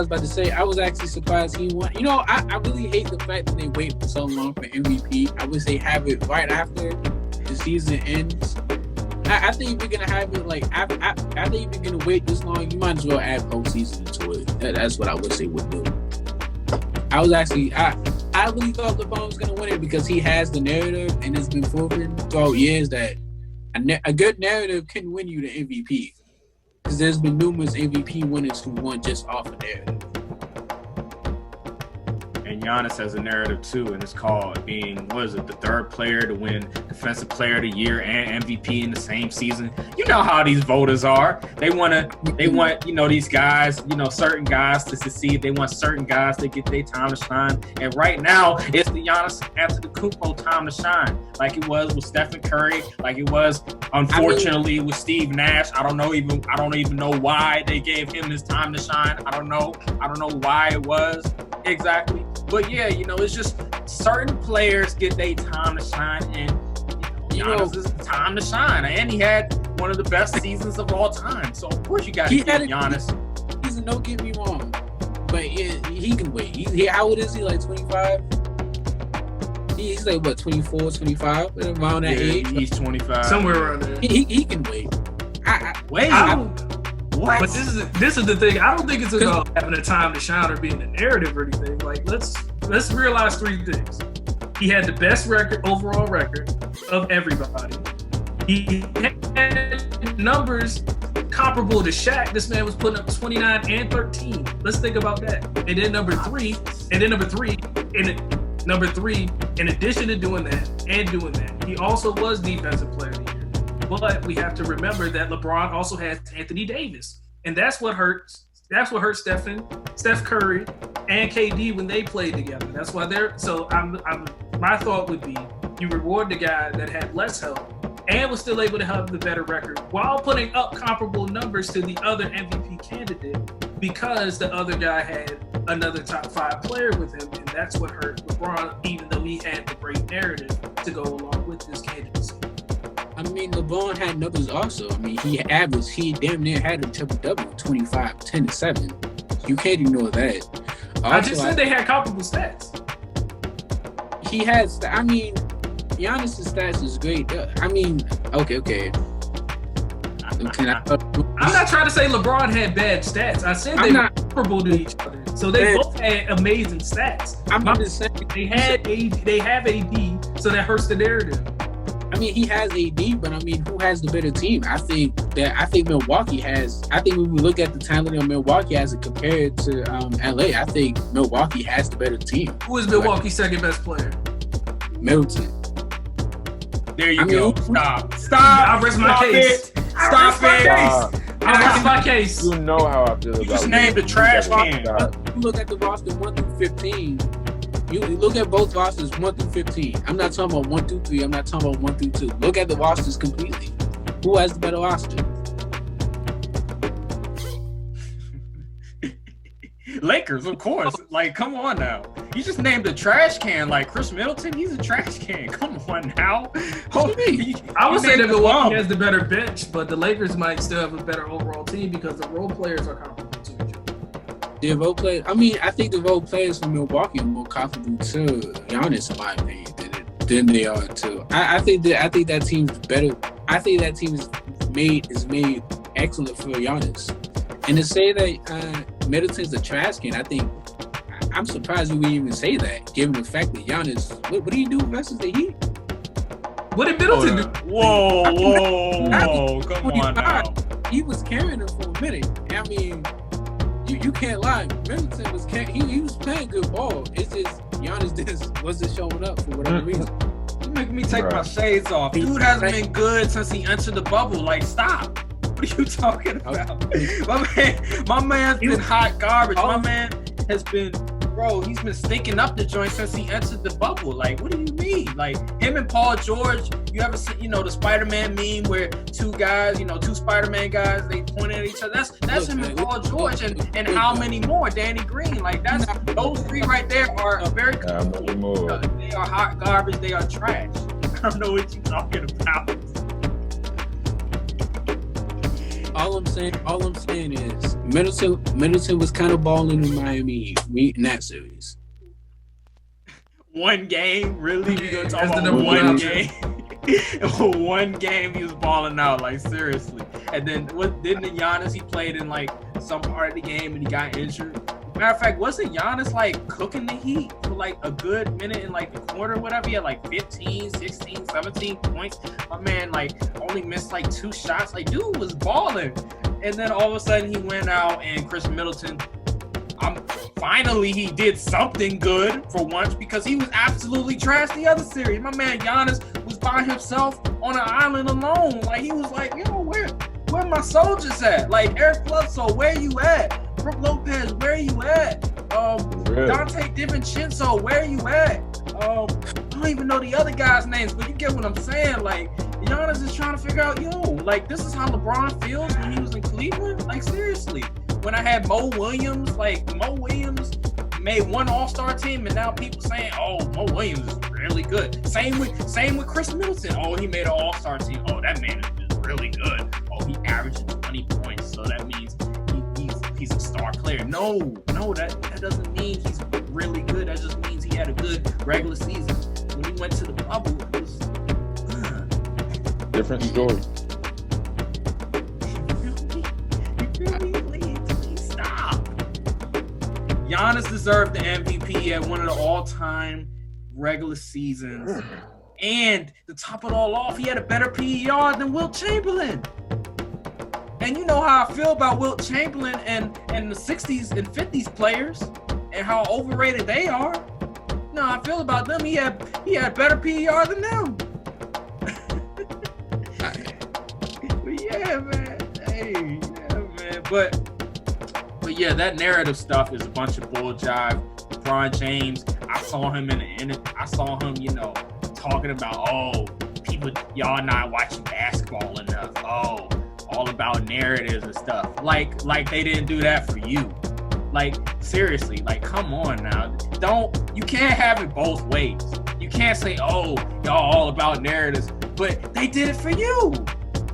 about to say, I was actually surprised he won. I really hate the fact that they wait for so long for MVP. I wish they have it right after the season ends. I think if you're gonna have it like after if you're gonna wait this long, you might as well add postseason into it. That's what I wish they would do. I really thought LeBron was gonna win it because he has the narrative, and it's been proven throughout years that a good narrative can win you the MVP. Because there's been numerous MVP winners who won just off of narrative. And Giannis has a narrative too, and it's called being, the third player to win Defensive Player of the Year and MVP in the same season. You know how these voters are. They want these guys, certain guys to succeed. They want certain guys to get their time to shine. And right now, it's the Giannis Antetokounmpo time to shine, like it was with Stephen Curry, like it was, unfortunately, with Steve Nash. I don't even know why they gave him his time to shine. I don't know why it was exactly. But yeah, it's just certain players get their time to shine, and Giannis is time to shine. And he had one of the best seasons of all time. So of course you got to give Giannis. Don't get me wrong, but yeah, he can wait. How old is he? Like 25? He's like what, 24, 25, around that age. He's 25. Somewhere around there. He can wait. What? But this is the thing. I don't think it's about having a time to shine or being a narrative or anything. Like, let's realize 3 things. He had the best overall record of everybody. He had numbers comparable to Shaq. This man was putting up 29 and 13. Let's think about that. And then number three, in addition to doing that, he also was Defensive Player of the Year. But we have to remember that LeBron also has Anthony Davis. And that's what hurts. That's what hurt Steph Curry and KD when they played together. That's why my thought would be, you reward the guy that had less help and was still able to have the better record while putting up comparable numbers to the other MVP candidate, because the other guy had another top 5 player with him, and that's what hurt LeBron, even though he had the great narrative to go along with this candidacy. I mean, LeBron had numbers also. I mean, he damn near had a triple-double, 25, 10, and 7. You can't ignore that. Also, I just said they had comparable stats. He has, Giannis' stats is great. Okay. I'm not trying to say LeBron had bad stats. I said they were comparable to each other. So they both had amazing stats. I'm just saying they have AD, so that hurts the narrative. I mean, he has AD, but who has the better team? I think Milwaukee has. I think when we look at the talent of Milwaukee as it compared to LA, I think Milwaukee has the better team. Who is Milwaukee's second best player? Middleton. There you go. Stop. I rest my case. Stop it. I rest my case. You know how I feel about You just named the trash can. Look at the roster 1 through 15. You look at both rosters 1 through 15. I'm not talking about 1 through 3. I'm not talking about 1 through 2. Look at the rosters completely. Who has the better roster? Lakers, of course. Like, come on now. You just named a trash can like Chris Middleton. He's a trash can. Come on now. I would say that Milwaukee has the better bench, but the Lakers might still have a better overall team because the role players are comparable to each other. The role players. I mean, I think the role players from Milwaukee are more comparable to Giannis, in my opinion, than they are to. I think that team's better. I think that team is made excellent for Giannis. And to say that Middleton's a trash can, I'm surprised you would even say that, given the fact that Giannis. What do you do versus the Heat? What did Middleton do? Whoa, come on now. He was carrying him for a minute. I mean, you can't lie. Middleton was he was playing good ball. It's just Giannis wasn't showing up for whatever reason. You making me take my shades off. Dude hasn't been good since he entered the bubble. Like, stop. What are you talking about? My man's been hot garbage. My man has been, he's been stinking up the joint since he entered the bubble. Like, what do you mean? Like, him and Paul George, you ever seen, the Spider-Man meme where two guys, two Spider-Man guys, they point at each other? That's him and Paul George and how many more? Danny Green. Like, those three right there are very cool. They are hot garbage. They are trash. I don't know what you're talking about. All I'm saying is Middleton was kind of balling in Miami in that series. One game, really? We gonna talk about one game? One game he was balling out, like, seriously. And then didn't Giannis, he played in like some part of the game and he got injured. Matter of fact, wasn't Giannis like cooking the Heat for like a good minute in like the quarter or whatever? He had like 15, 16, 17 points. My man like only missed like 2 shots. Like, dude was balling. And then all of a sudden he went out and Chris Middleton, finally he did something good for once because he was absolutely trash the other series. My man Giannis was by himself on an island alone. Like, he was like, where my soldiers at? Like, Eric Bledsoe, where you at? Brook Lopez, where you at? Dante DiVincenzo, where you at? I don't even know the other guys' names, but you get what I'm saying. Like, Giannis is trying to figure out, like, this is how LeBron feels when he was in Cleveland. Like, seriously. When I had Mo Williams made one All-Star team, and now people saying, Mo Williams is really good. Same with Chris Middleton. He made an All-Star team. That man is really good. He averaged 20 points, so that means he's a star player. No, that doesn't mean he's really good. That just means he had a good regular season. When he went to the bubble, it was different story. Please stop. Giannis deserved the MVP. He had one of the all-time regular seasons. And to top it all off, he had a better PER than Wilt Chamberlain. And you know how I feel about Wilt Chamberlain and the 60s and 50s players and how overrated they are. No, I feel about them. He had better PER than them. But yeah, man. But yeah, that narrative stuff is a bunch of bull jive. LeBron James, I saw him talking about, people, y'all not watching basketball enough. All about narratives and stuff. Like they didn't do that for you. Like, seriously, like, come on now. You can't have it both ways. You can't say, y'all all about narratives, but they did it for you.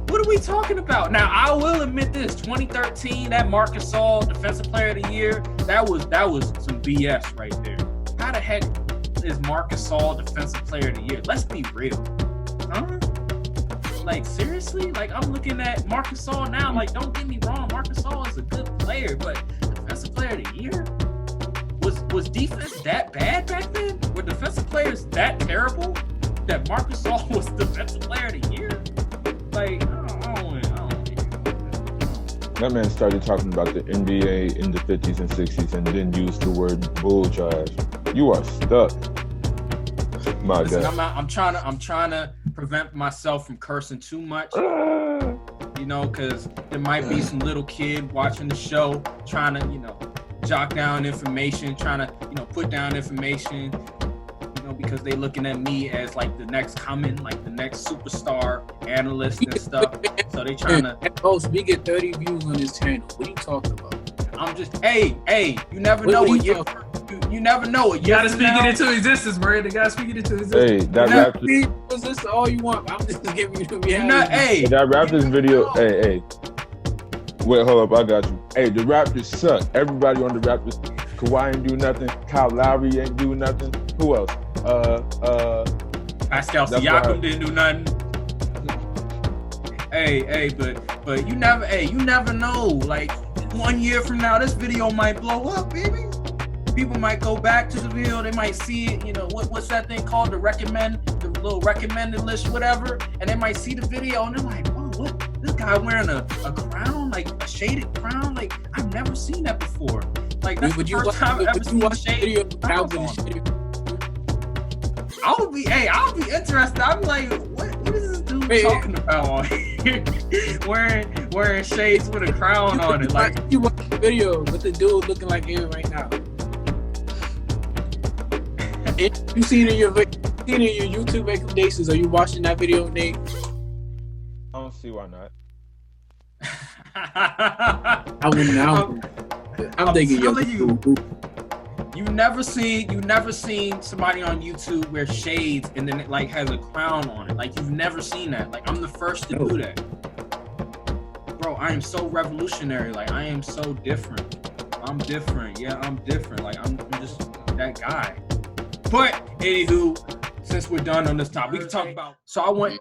What are we talking about? Now, I will admit this, 2013, that Marc Gasol Defensive Player of the Year, that was some BS right there. How the heck is Marc Gasol Defensive Player of the Year? Let's be real. Huh? Like, seriously? Like, I'm looking at Marc Gasol now. Like, don't get me wrong. Marc Gasol is a good player, but Defensive Player of the Year? Was defense that bad back then? Were defensive players that terrible that Marc Gasol was Defensive Player of the Year? Like, I don't That man started talking about the NBA in the 50s and 60s and then used the word bull jive. You are stuck. My God. I'm trying to prevent myself from cursing too much. Because there might be some little kid watching the show trying to, jot down information, trying to, put down information, because they looking at me as like the next coming, like the next superstar analyst and stuff. So they trying to. We get 30 views on this channel. What are you talking about? I'm just, hey, you never know what you never know it. You gotta speak it into existence, bro. They gotta speak it into existence. Hey, that Raptors. This all you want. I'm just giving you the reality. That Raptors video. Hey. Wait, hold up. I got you. Hey, the Raptors suck. Everybody on the Raptors. Kawhi ain't do nothing. Kyle Lowry ain't do nothing. Who else? Pascal Siakam didn't do nothing. Hey, but you never know. Like 1 year from now, this video might blow up, baby. People might go back to the video. They might see it. What's that thing called? The little recommended list, whatever. And they might see the video and they're like, "Whoa, what? This guy wearing a crown, like a shaded crown? Like I've never seen that before. Like that's the first time I've ever seen a shaded crown on." I would be interested. I'd be like, what is this dude talking about on here? wearing shades with a crown on it. Like you watch the video with the dude looking like him right now. You seen in your YouTube recommendations? Are you watching that video, Nate? I don't see why not. I'm thinking you've never seen somebody on YouTube wear shades and then it like has a crown on it. Like you've never seen that. Like I'm the first to do that. Bro, I am so revolutionary. Like I am so different. I'm different. Yeah, I'm different. Like I'm just that guy. But anywho, since we're done on this topic, we can talk about. So I want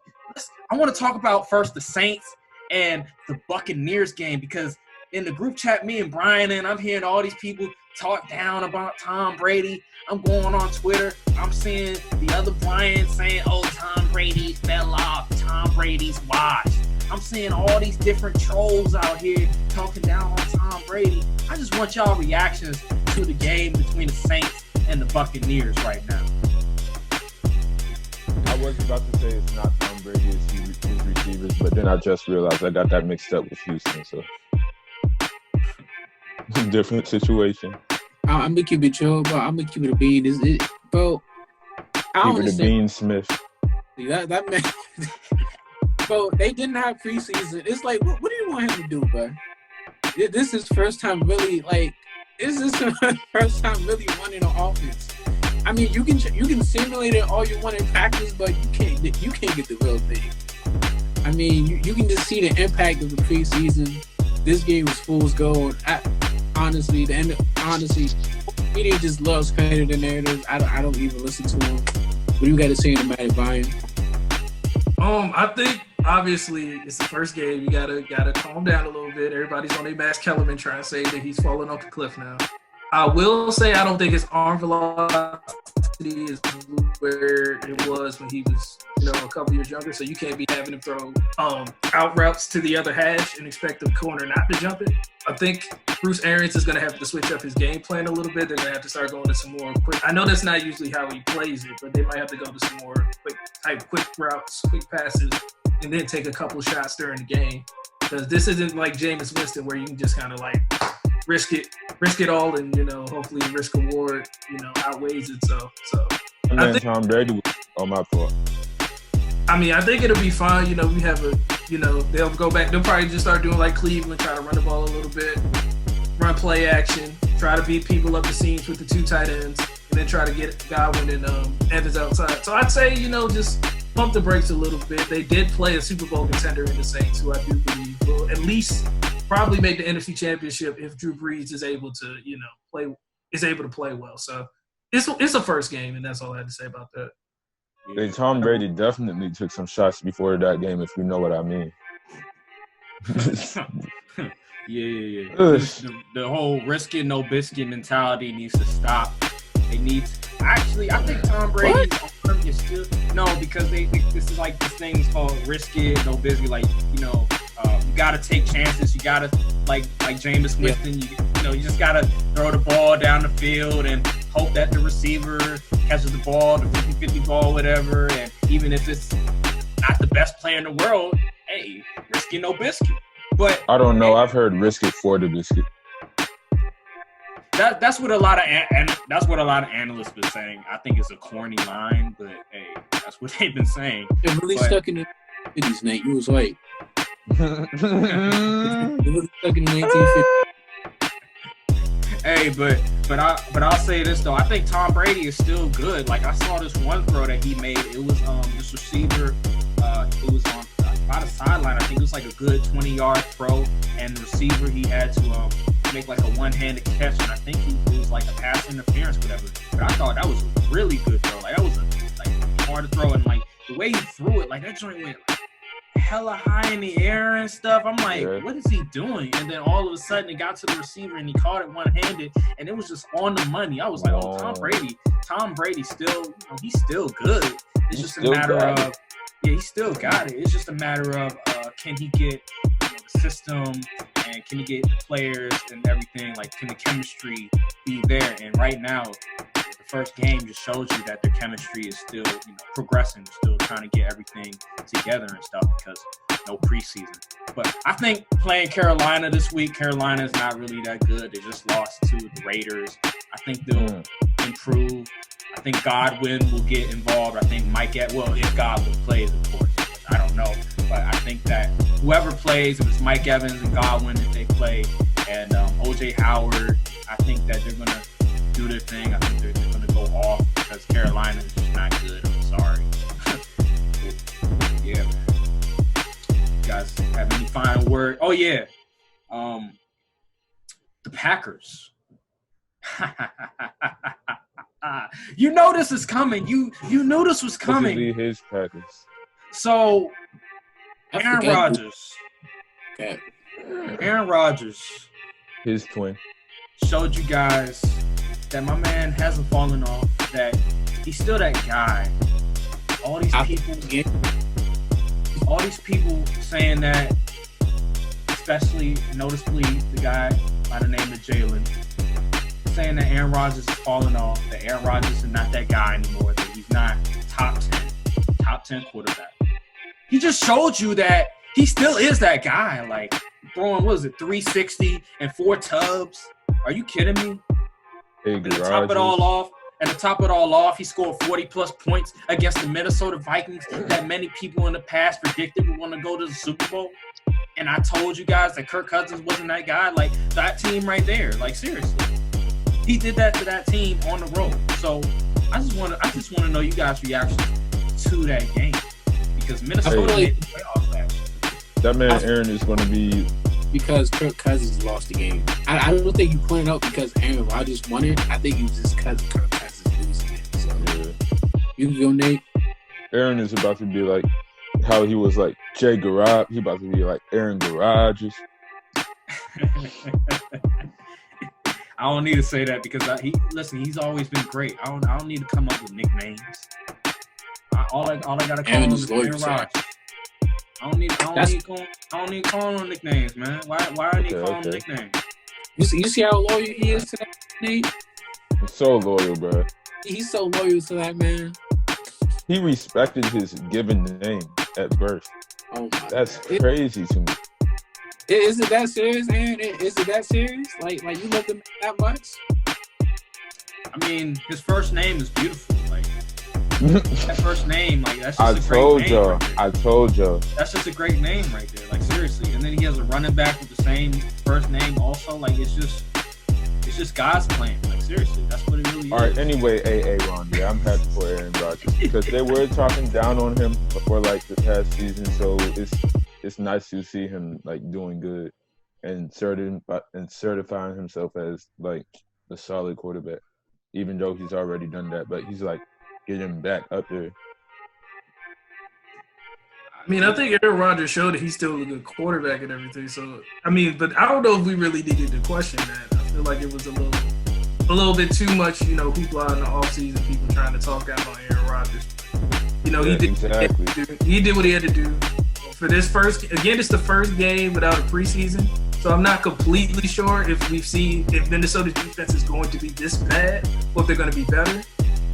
to talk about first the Saints and the Buccaneers game, because in the group chat, me and Brian and I'm hearing all these people talk down about Tom Brady. I'm going on Twitter. I'm seeing the other Brian saying, "Oh, Tom Brady fell off. Tom Brady's washed." I'm seeing all these different trolls out here talking down on Tom Brady. I just want y'all reactions to the game between the Saints and the Buccaneers right now. I was about to say it's not Tom Brady, it's his receivers, but then I just realized I got that mixed up with Houston, so different situation. I'm gonna keep it chill, bro. I'm gonna keep it a bean. Bro? I don't understand. Bean Smith. That man. Bro, they didn't have preseason. It's like, what do you want him to do, bro? This is first time really running an offense. I mean, you can simulate it all you want in practice, but you can't get the real thing. I mean, you can just see the impact of the preseason. This game was fool's gold. Honestly, media just loves creating the narrative. I don't even listen to them. What do you got to say in the matter, Brian? I think obviously it's the first game. You gotta calm down a little bit. Everybody's on their Max Kellerman trying to say that he's falling off the cliff now. I will say I don't think his arm velocity is where it was when he was, a couple years younger. So you can't be having him throw out routes to the other hash and expect the corner not to jump it. I think Bruce Arians is going to have to switch up his game plan a little bit. They're going to have to start going to some more quick. I know that's not usually how he plays it, but they might have to go to some more quick routes, quick passes, and then take a couple shots during the game. Because this isn't like Jameis Winston where you can just kind of like risk it all, and hopefully risk reward outweighs it. So I think Tom Brady was on my fault. I mean, I think it'll be fine. We have they'll go back. They'll probably just start doing like Cleveland, try to run the ball a little bit, run play action, try to beat people up the seams with the two tight ends, and then try to get Godwin and Evans outside. So I'd say, just pump the brakes a little bit. They did play a Super Bowl contender in the Saints, who I do believe will at least probably make the NFC Championship if Drew Brees is able to, play well. So it's a first game, and that's all I had to say about that. Hey, Tom Brady definitely took some shots before that game, if you know what I mean. Yeah. The whole risk it, no biscuit mentality needs to stop. I think Tom Brady's arm is still because this is like this thing is called risk it, no biscuit. Like you gotta take chances. You gotta like Jameis Winston. You just gotta throw the ball down the field and hope that the receiver catches the ball, the 50-50 ball, whatever. And even if it's not the best player in the world, hey, risk it, no biscuit. But I don't know. I've heard risk it for the biscuit. that's what a lot of analysts been saying. I think it's a corny line, but hey, that's what they've been saying. It really stuck in the 1950s, Nate. You was right. It really stuck in the 1950s. Hey, but I'll say this though. I think Tom Brady is still good. Like I saw this one throw that he made. It was this receiver. It was on by the sideline. I think it was like a good 20-yard throw, and the receiver he had to make like a one-handed catch, and I think it was like a pass interference, whatever. But I thought that was a really good throw. Like that was hard to throw, and like the way he threw it, like that joint went hella high in the air and stuff. I'm like, what is he doing? And then all of a sudden it got to the receiver and he caught it one-handed, and it was just on the money. I was like, Tom Brady still, he's still good. It's just a matter of, he still got it. It's just a matter of can he get the system and can he get the players and everything? Like, can the chemistry be there? And right now, the first game just shows you that their chemistry is still, progressing, still trying to get everything together and stuff because no preseason. But I think playing Carolina this week, Carolina is not really that good. They just lost to the Raiders. I think they'll improve. I think Godwin will get involved. I think if Godwin plays, of course. I don't know. But I think that whoever plays, if it's Mike Evans and Godwin, if they play, and O.J. Howard, I think that they're going to do their thing. I think they're going to go off because Carolina is just not good. I'm sorry. Yeah, man. You guys have any final word? Oh, yeah. The Packers. You know this is coming. You knew this was coming. This will be his Packers. So, Aaron Rodgers. Okay. Aaron Rodgers. His twin. Showed you guys that my man hasn't fallen off, that he's still that guy. All these people saying that, especially noticeably the guy by the name of Jalen, saying that Aaron Rodgers is falling off, that Aaron Rodgers is not that guy anymore, that he's not top 10 quarterback. He just showed you that he still is that guy, like throwing, 360 and 4 tubs. Are you kidding me? And to top it all off, he scored 40-plus points against the Minnesota Vikings that many people in the past predicted would want to go to the Super Bowl. And I told you guys that Kirk Cousins wasn't that guy. Like, that team right there. Like, seriously. He did that to that team on the road. So, I just want to know you guys' reaction to that game. Because Minnesota made the playoffs last year. That man Aaron is going to be... Because Kirk Cousins lost the game. I don't think you pointed out because Aaron Rodgers won it. I think it was just because Kirk Cousins losing it. So, you can go, Nate. Aaron is about to be like how he was like Jay Garage. He about to be like Aaron Garages. I don't need to say that because he's always been great. I don't need to come up with nicknames. All I gotta call him is Aaron Rodgers. I don't need calling on nicknames, man. Why I need calling him nicknames? You see how loyal he is to that, Nate? He's so loyal, bro. He's so loyal to that man. He respected his given name at birth. Oh my That's God. crazy to me. Is it that serious, Aaron? Is it that serious? Like you love him that much? I mean, his first name is beautiful. Like that first name, like that's just a great name. I told y'all. That's just a great name right there. Like seriously. And then he has a running back with the same first name also. Like it's just God's plan. Like seriously, that's what it really is. All right. Anyway, Ron. Yeah, I'm happy for Aaron Rodgers because they were talking down on him for like the past season. So it's nice to see him like doing good and certifying himself as like a solid quarterback, even though he's already done that. But he's like getting back up there. I mean, I think Aaron Rodgers showed that he's still a good quarterback and everything. So, I mean, but I don't know if we really needed to question that. I feel like it was a little bit too much, hoopla in the offseason, people trying to talk out on Aaron Rodgers. He did what he had to do. For this it's the first game without a preseason. So I'm not completely sure if Minnesota's defense is going to be this bad or if they're going to be better.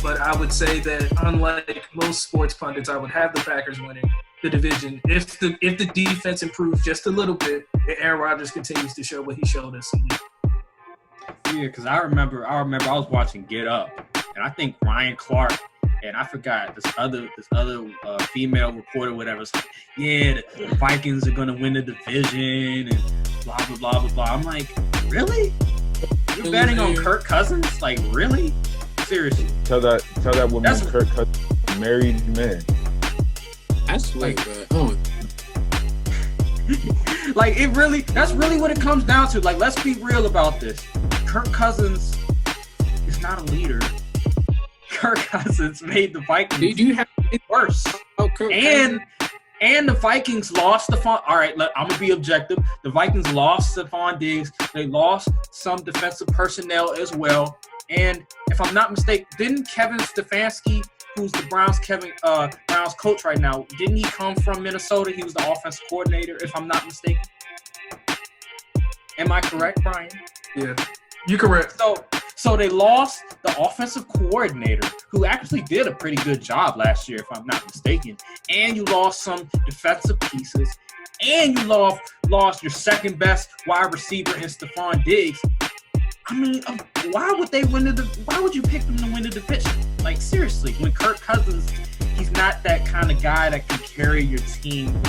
But I would say that unlike most sports pundits, I would have the Packers winning the division if the defense improves just a little bit and Aaron Rodgers continues to show what he showed us. Yeah, because I remember I was watching Get Up, and I think Ryan Clark and I forgot this other female reporter, whatever. It's like, yeah, the Vikings are gonna win the division and blah blah blah blah blah. I'm like, really? You're betting on Kirk Cousins? Like, really? Seriously? Tell that woman Kirk Cousins married man. I swear, bro. Like, that's really what it comes down to. Like, let's be real about this. Kirk Cousins is not a leader. Kirk Cousins made the Vikings worse. And the Vikings lost Stephon. All right, I'm going to be objective. The Vikings lost Stephon Diggs. They lost some defensive personnel as well. And if I'm not mistaken, didn't Kevin Stefanski, who's the Browns coach right now, didn't he come from Minnesota? He was the offensive coordinator, if I'm not mistaken. Am I correct, Brian? Yeah, you're correct. So they lost the offensive coordinator, who actually did a pretty good job last year, if I'm not mistaken. And you lost some defensive pieces. And you lost your second best wide receiver in Stephon Diggs. I mean, why would you pick them to win the division? Like, seriously, when Kirk Cousins, he's not that kind of guy that can carry your team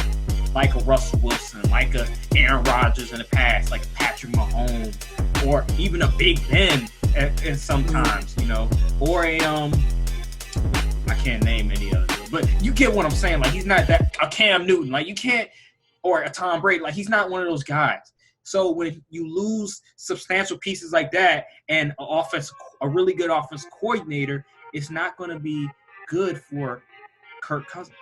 like a Russell Wilson, like a Aaron Rodgers in the past, like Patrick Mahomes, or even a Big Ben and sometimes, you know, or I can't name any other, but you get what I'm saying. Like, he's not a Cam Newton, like you can't, or a Tom Brady, like he's not one of those guys. So when you lose substantial pieces like that and a really good offensive coordinator, it's not going to be good for Kirk Cousins.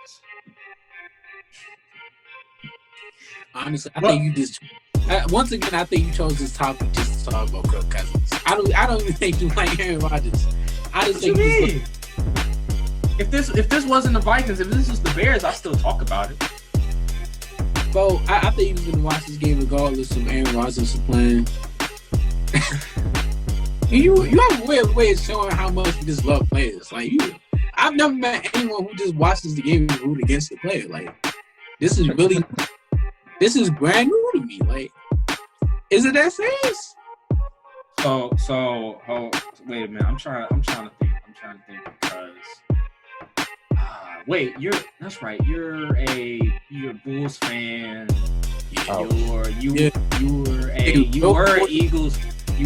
Honestly, I think you just once again, I think you chose this topic just to talk about Kirk Cousins. I don't even think you like Aaron Rodgers. I just think if this wasn't the Vikings, if this was the Bears, I'd still talk about it. Bro, I think he was gonna watch this game regardless of Aaron Rodgers is playing. you have a weird way of showing how much you just love players. Like I've never met anyone who just watches the game and root against the player. Like this is brand new to me. Like, is it that serious? So wait a minute. I'm trying to think because wait, that's right. You're a Bulls fan. You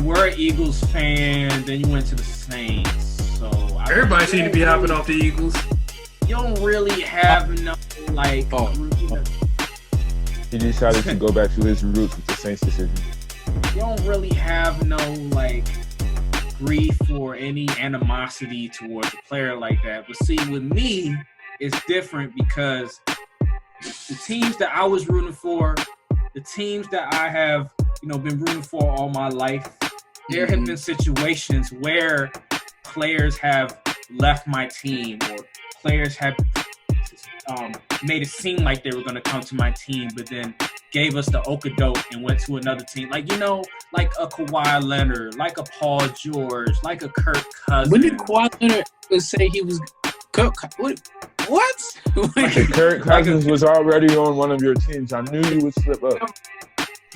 were an Eagles fan. Then you went to the Saints. So everybody seems to be hopping off the Eagles. You don't really have no like. He decided to go back to his roots with the Saints decision. You don't really have no like grief or any animosity towards a player like that. But see, with me, it's different because the teams that I was rooting for, the teams that I have, been rooting for all my life, there have been situations where players have left my team or players have made it seem like they were going to come to my team, but then gave us the okadoke and went to another team. Like, like a Kawhi Leonard, like a Paul George, like a Kirk Cousins. When did Kawhi Leonard say he was Kirk? What? Kirk Cousins was already on one of your teams. I knew you would slip up.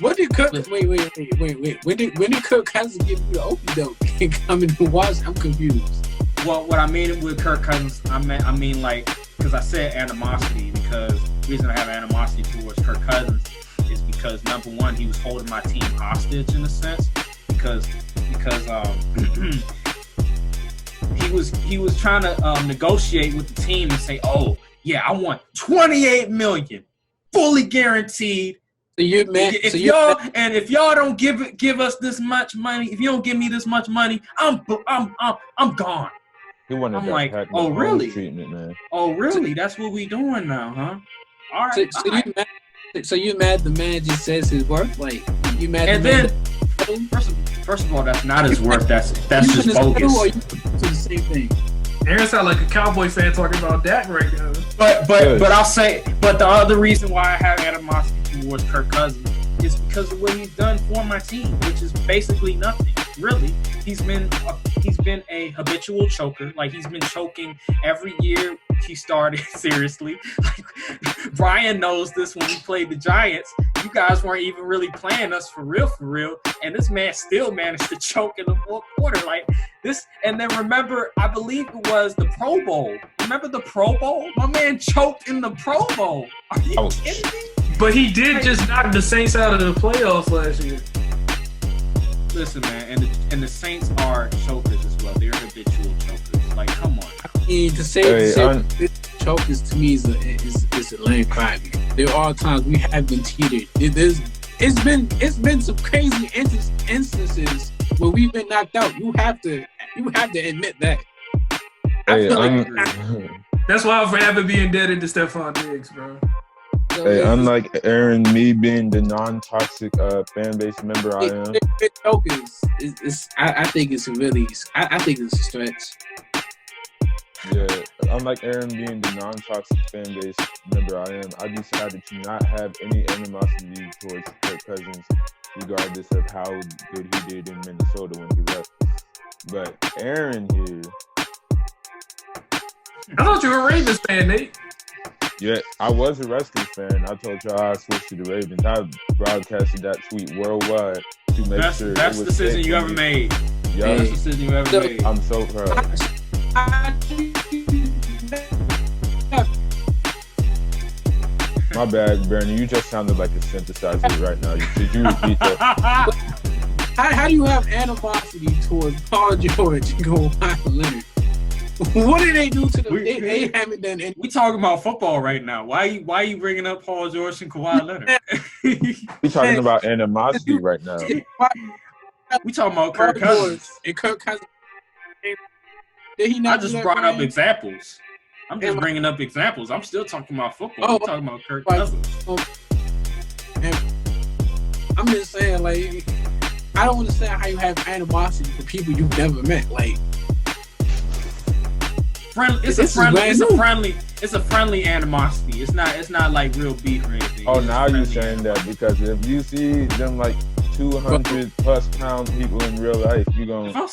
What did Kirk? Wait. When did Kirk Cousins give you the okadoke and come in and watch? I'm confused. Well, what I mean with Kirk Cousins, I mean like, because I said animosity, because the reason I have animosity towards Kirk Cousins is because, number one, he was holding my team hostage in a sense, because he was trying to negotiate with the team and say, oh yeah, I want $28 million, fully guaranteed. So you're mad. If y'all don't give us this much money, if you don't give me this much money, I'm gone. I'm like, oh really? Treatment, man. Oh really? That's what we doing now, huh? All right. So you mad the man just says his worth? Like you mad? And then first of all, that's not his worth. That's just bogus. Or you do the same thing. Aaron sound like a Cowboy fan talking about Dak right now. But I'll say, but the other reason why I have animosity towards Kirk Cousins is because of what he's done for my team, which is basically nothing. Really, he's been a habitual choker. Like, he's been choking every year he started. Seriously, like, Brian knows this. When he played the Giants, you guys weren't even really playing us for real. And this man still managed to choke in the fourth quarter. Like this, and then remember, I believe it was the Pro Bowl. Remember the Pro Bowl? My man choked in the Pro Bowl. Are you kidding me? But he did just knock the Saints out of the playoffs last year. Listen, man, and the Saints are chokers as well. They're habitual chokers. Like, come on. I mean, to say chokers to me is a lame cry. There are times we have been cheated. It's been some crazy instances where we've been knocked out. You have to admit that. Hey, That's why I'm forever be indebted to Stephon Diggs, bro. Hey, unlike Aaron, me being the non-toxic fan base member I am. I think it's a stretch. Yeah, unlike Aaron being the non-toxic fan base member I am, I decided to not have any animosity towards Kirk Cousins, regardless of how good he did in Minnesota when he left. But Aaron here. I thought you were a Ravens fan, Nate. Yeah, I was a Redskins fan. I told y'all I switched to the Ravens. I broadcasted that tweet worldwide to make sure it was the decision you ever made. Yeah, Best decision you ever made. I'm so proud. My bad, Bernie. You just sounded like a synthesizer right now. Did you repeat that? How do you have animosity towards Paul George and Kawhi Leonard? What did they do to them? They haven't done anything. We talking about football right now. Why you bringing up Paul George and Kawhi Leonard? We talking about animosity right now. We talking about Kirk Cousins. And Kirk Cousins. I just brought up examples. I'm just bringing up examples. I'm still talking about football. I'm talking about Kirk Cousins. I'm just saying, like, I don't understand how you have animosity for people you've never met. Like, it's a friendly animosity. It's not like real beef or anything. Oh, now you're saying that because if you see them like 200+ pound people in real life, you gonna. If I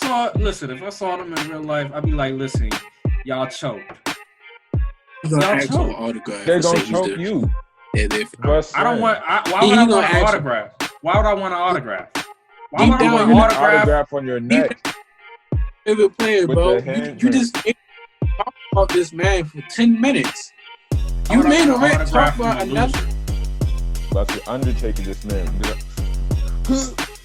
saw them in real life, I'd be like, listen, y'all choked. Y'all choked. They're gonna choke you. Yeah, I don't want. Why would I want an autograph? Why would I want an autograph? Why would I want an autograph on your neck? Favorite player, bro. You just talk about this man for 10 minutes. You made a rant talk about another. About to Undertaker this man.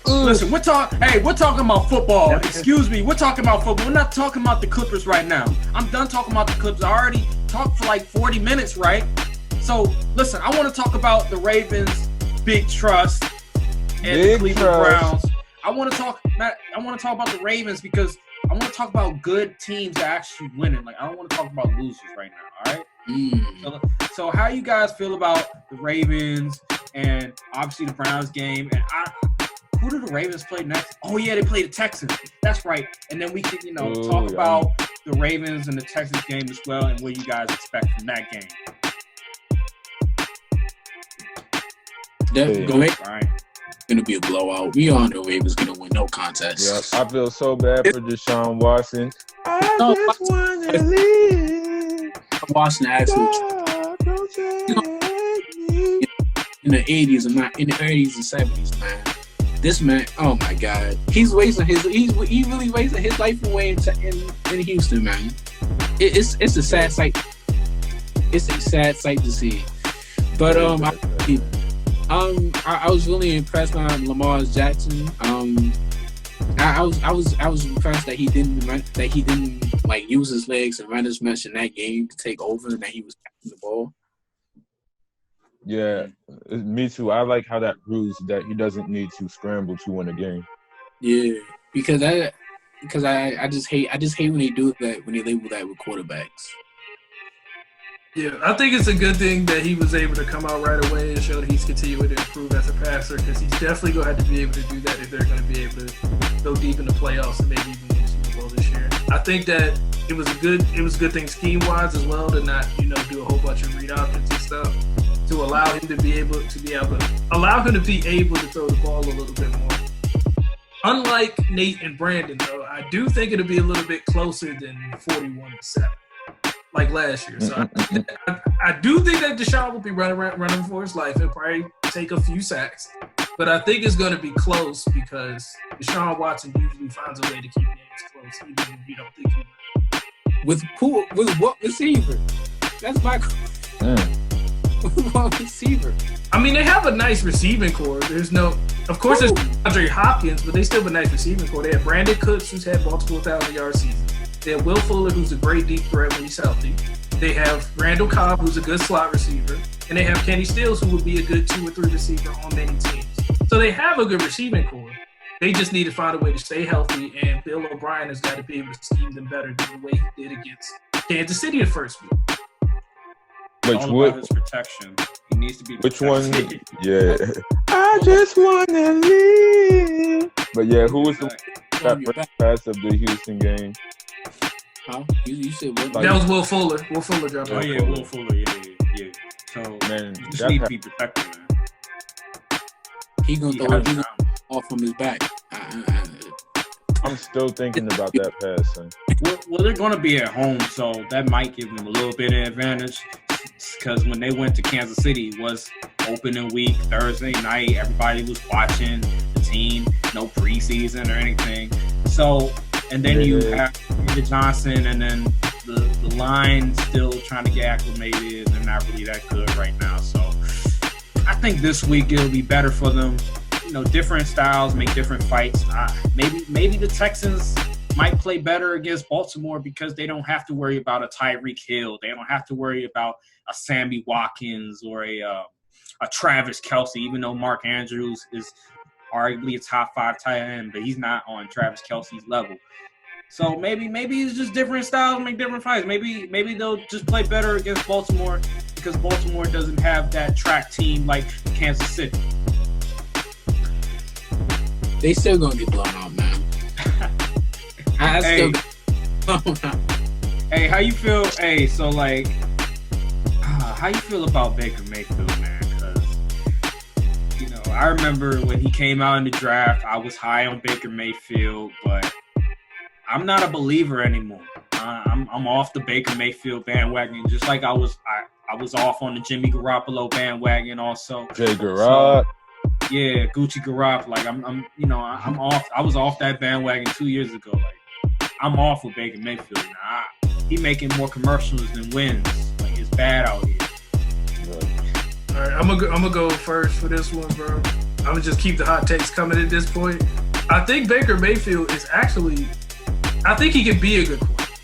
Listen, we're talking about football. Excuse me, we're talking about football. We're not talking about the Clippers right now. I'm done talking about the Clippers. I already talked for like 40 minutes, right? So listen, I want to talk about the Ravens' big trust and the Cleveland Browns. I want to talk about the Ravens because I want to talk about good teams that actually winning. Like, I don't want to talk about losers right now, all right? So how you guys feel about the Ravens and obviously the Browns game? And who do the Ravens play next? Oh, yeah, they play the Texans. That's right. And then we can, talk about the Ravens and the Texans game as well and what you guys expect from that game. Definitely. Right. Gonna be a blowout. We all know Ravens gonna win, no contest. Yep. I feel so bad for Deshaun Watson. I just wanna leave. Watson actually in the 80s and not in the 30s and 70s, man. This man, oh my God, he really wasting his life away in Houston, man. It's a sad sight. It's a sad sight to see. But I was really impressed by Lamar Jackson. I was impressed that he didn't like use his legs and run as much in that game to take over, and that he was catching the ball. Yeah, me too. I like how that proves that he doesn't need to scramble to win a game. Yeah, because I just hate when they do that, when they label that with quarterbacks. Yeah, I think it's a good thing that he was able to come out right away and show that he's continuing to improve as a passer, because he's definitely going to have to be able to do that if they're going to be able to go deep in the playoffs and maybe even win the Super Bowl this year. I think that it was a good thing scheme-wise as well to not, do a whole bunch of read options and stuff, to allow him to be able to throw the ball a little bit more. Unlike Nate and Brandon, though, I do think it'll be a little bit closer than 41-7. Like last year. So I do think that Deshaun will be running for his life. He'll probably take a few sacks. But I think it's going to be close because Deshaun Watson usually finds a way to keep games close, even if you don't think he will. With what receiver? That's my with what receiver? I mean, they have a nice receiving core. There's Andre Hopkins, but they still have a nice receiving core. They have Brandon Cooks, who's had multiple 1,000-yard seasons. They have Will Fuller, who's a great deep threat when he's healthy. They have Randall Cobb, who's a good slot receiver. And they have Kenny Stills, who would be a good 2 or 3 receiver on many teams. So they have a good receiving core. They just need to find a way to stay healthy, and Bill O'Brien has got to be able to scheme them better than the way he did against Kansas City the first week. About his protection. He needs to be protected. Which one? Yeah. I just want to live. But yeah, who was that first pass of the Houston game? Huh? You said what? That was Will Fuller. Will Fuller dropped. Oh yeah, Will Fuller. Yeah. So Man, you just need to be protected, man. He gonna throw it off from his back. I'm still thinking about that pass, son. Well, they're going to be at home, so that might give them a little bit of advantage. Because when they went to Kansas City, it was opening week, Thursday night. Everybody was watching the team, no preseason or anything. So, and then you have David Johnson, and then the line still trying to get acclimated. They're not really that good right now. So, I think this week it'll be better for them. You know, different styles make different fights. Maybe the Texans might play better against Baltimore because they don't have to worry about a Tyreek Hill. They don't have to worry about a Sammy Watkins or a Travis Kelce, even though Mark Andrews is arguably a top 5 tight end, but he's not on Travis Kelce's level. So maybe it's just different styles make different fights. Maybe they'll just play better against Baltimore because Baltimore doesn't have that track team like Kansas City. They still gonna get blown out, man. Hey, how you feel? Hey, so like, how you feel about Baker Mayfield, man? Because I remember when he came out in the draft, I was high on Baker Mayfield, but I'm not a believer anymore. I'm off the Baker Mayfield bandwagon, just like I was off on the Jimmy Garoppolo bandwagon also. Jay Garoppolo. Yeah, Gucci Garoppolo. Like I'm off. I was off that bandwagon 2 years ago. Like I'm off with Baker Mayfield now. He making more commercials than wins. Like it's bad out here. All right, I'm gonna go first for this one, bro. I'm gonna just keep the hot takes coming at this point. I think Baker Mayfield is actually. I think he can be a good quarterback,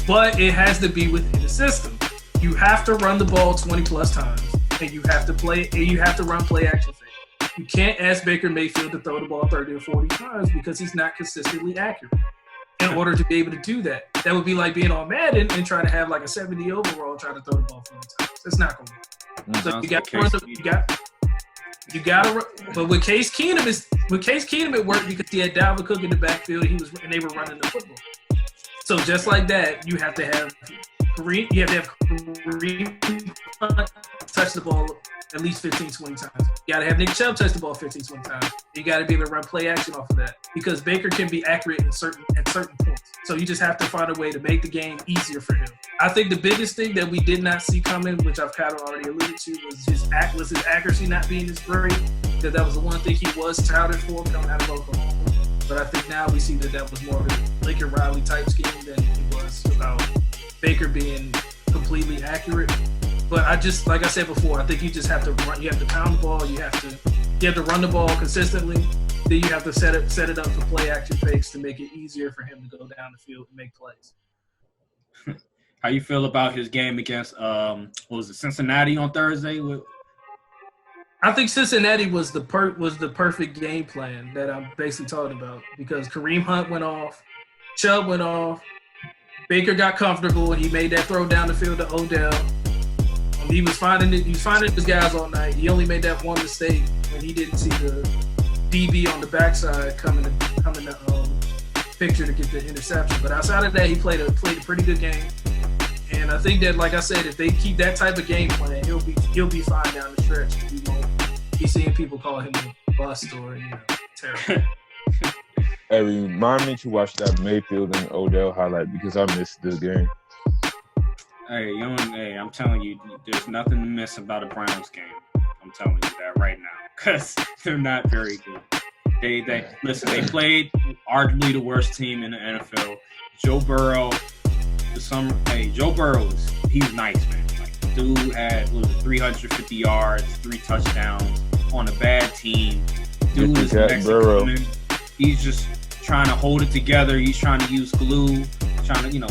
but it has to be within the system. You have to run the ball 20 plus times, and you have to run play action fake. You can't ask Baker Mayfield to throw the ball 30 or 40 times because he's not consistently accurate. In order to be able to do that, that would be like being on Madden and trying to have like a 70 overall trying to throw the ball 40 times. It's not going to work. So you got to run. You got to run. But with Case Keenum, it worked because he had Dalvin Cook in the backfield. And they were running the football. So just like that, you have to have Kareem touch the ball at least 15, 20 times. You got to have Nick Chubb touch the ball 15, 20 times. You got to be able to run play action off of that because Baker can be accurate at certain points. So you just have to find a way to make the game easier for him. I think the biggest thing that we did not see coming, which I've kind of already alluded to, was his accuracy not being as great. Because that was the one thing he was touted for coming out of Oklahoma. But I think now we see that was more of a Lincoln Riley type scheme than it was about Baker being completely accurate. But like I said before, I think you just have to run. You have to pound the ball. You have to run the ball consistently. Then you have to set it up for play action fakes to make it easier for him to go down the field and make plays. How you feel about his game against Cincinnati on Thursday? I think Cincinnati was the perfect game plan that I'm basically talking about because Kareem Hunt went off, Chubb went off, Baker got comfortable and he made that throw down the field to Odell. He was finding his guys all night. He only made that one mistake when he didn't see the DB on the backside coming to picture to get the interception. But outside of that, he played a pretty good game. And I think that, like I said, if they keep that type of game plan, he'll be fine down the stretch. We won't be seeing people call him a bust or terrible. Hey, remind me to watch that Mayfield and Odell highlight because I missed the game. Hey, I'm telling you, there's nothing to miss about a Browns game. I'm telling you that right now, because they're not very good. They played arguably the worst team in the NFL. Joe Burrow, he's nice, man. Like, dude had 350 yards, 3 touchdowns on a bad team. Dude is Mexican. He's just trying to hold it together. He's trying to use glue, trying to,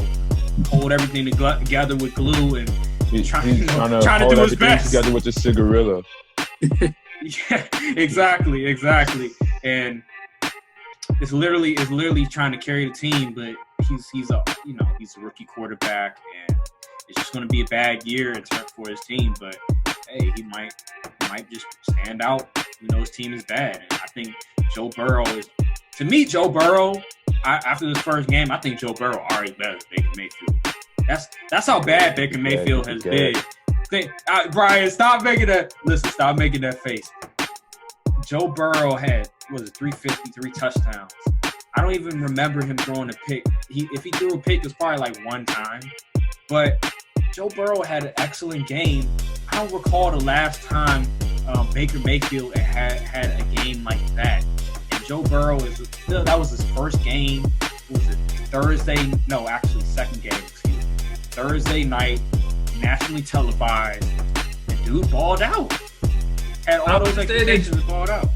hold everything together with glue, and he's trying to do his best together with the cigarilla. Yeah, exactly. And it's literally trying to carry the team, but he's a rookie quarterback, and it's just going to be a bad year for his team. But hey, he might just stand out. His team is bad, and I think Joe Burrow after this first game, I think Joe Burrow already better than Baker Mayfield. That's how bad Baker Mayfield has been. Brian, stop making that face. Joe Burrow had 350, 3 touchdowns. I don't even remember him throwing a pick. If he threw a pick, it was probably like one time. But Joe Burrow had an excellent game. I don't recall the last time Baker Mayfield had a game like that. And Joe Burrow that was his first game. Was it Thursday? No, actually second game. Excuse me. Thursday night, nationally televised. The dude balled out. Had all those expectations and balled out.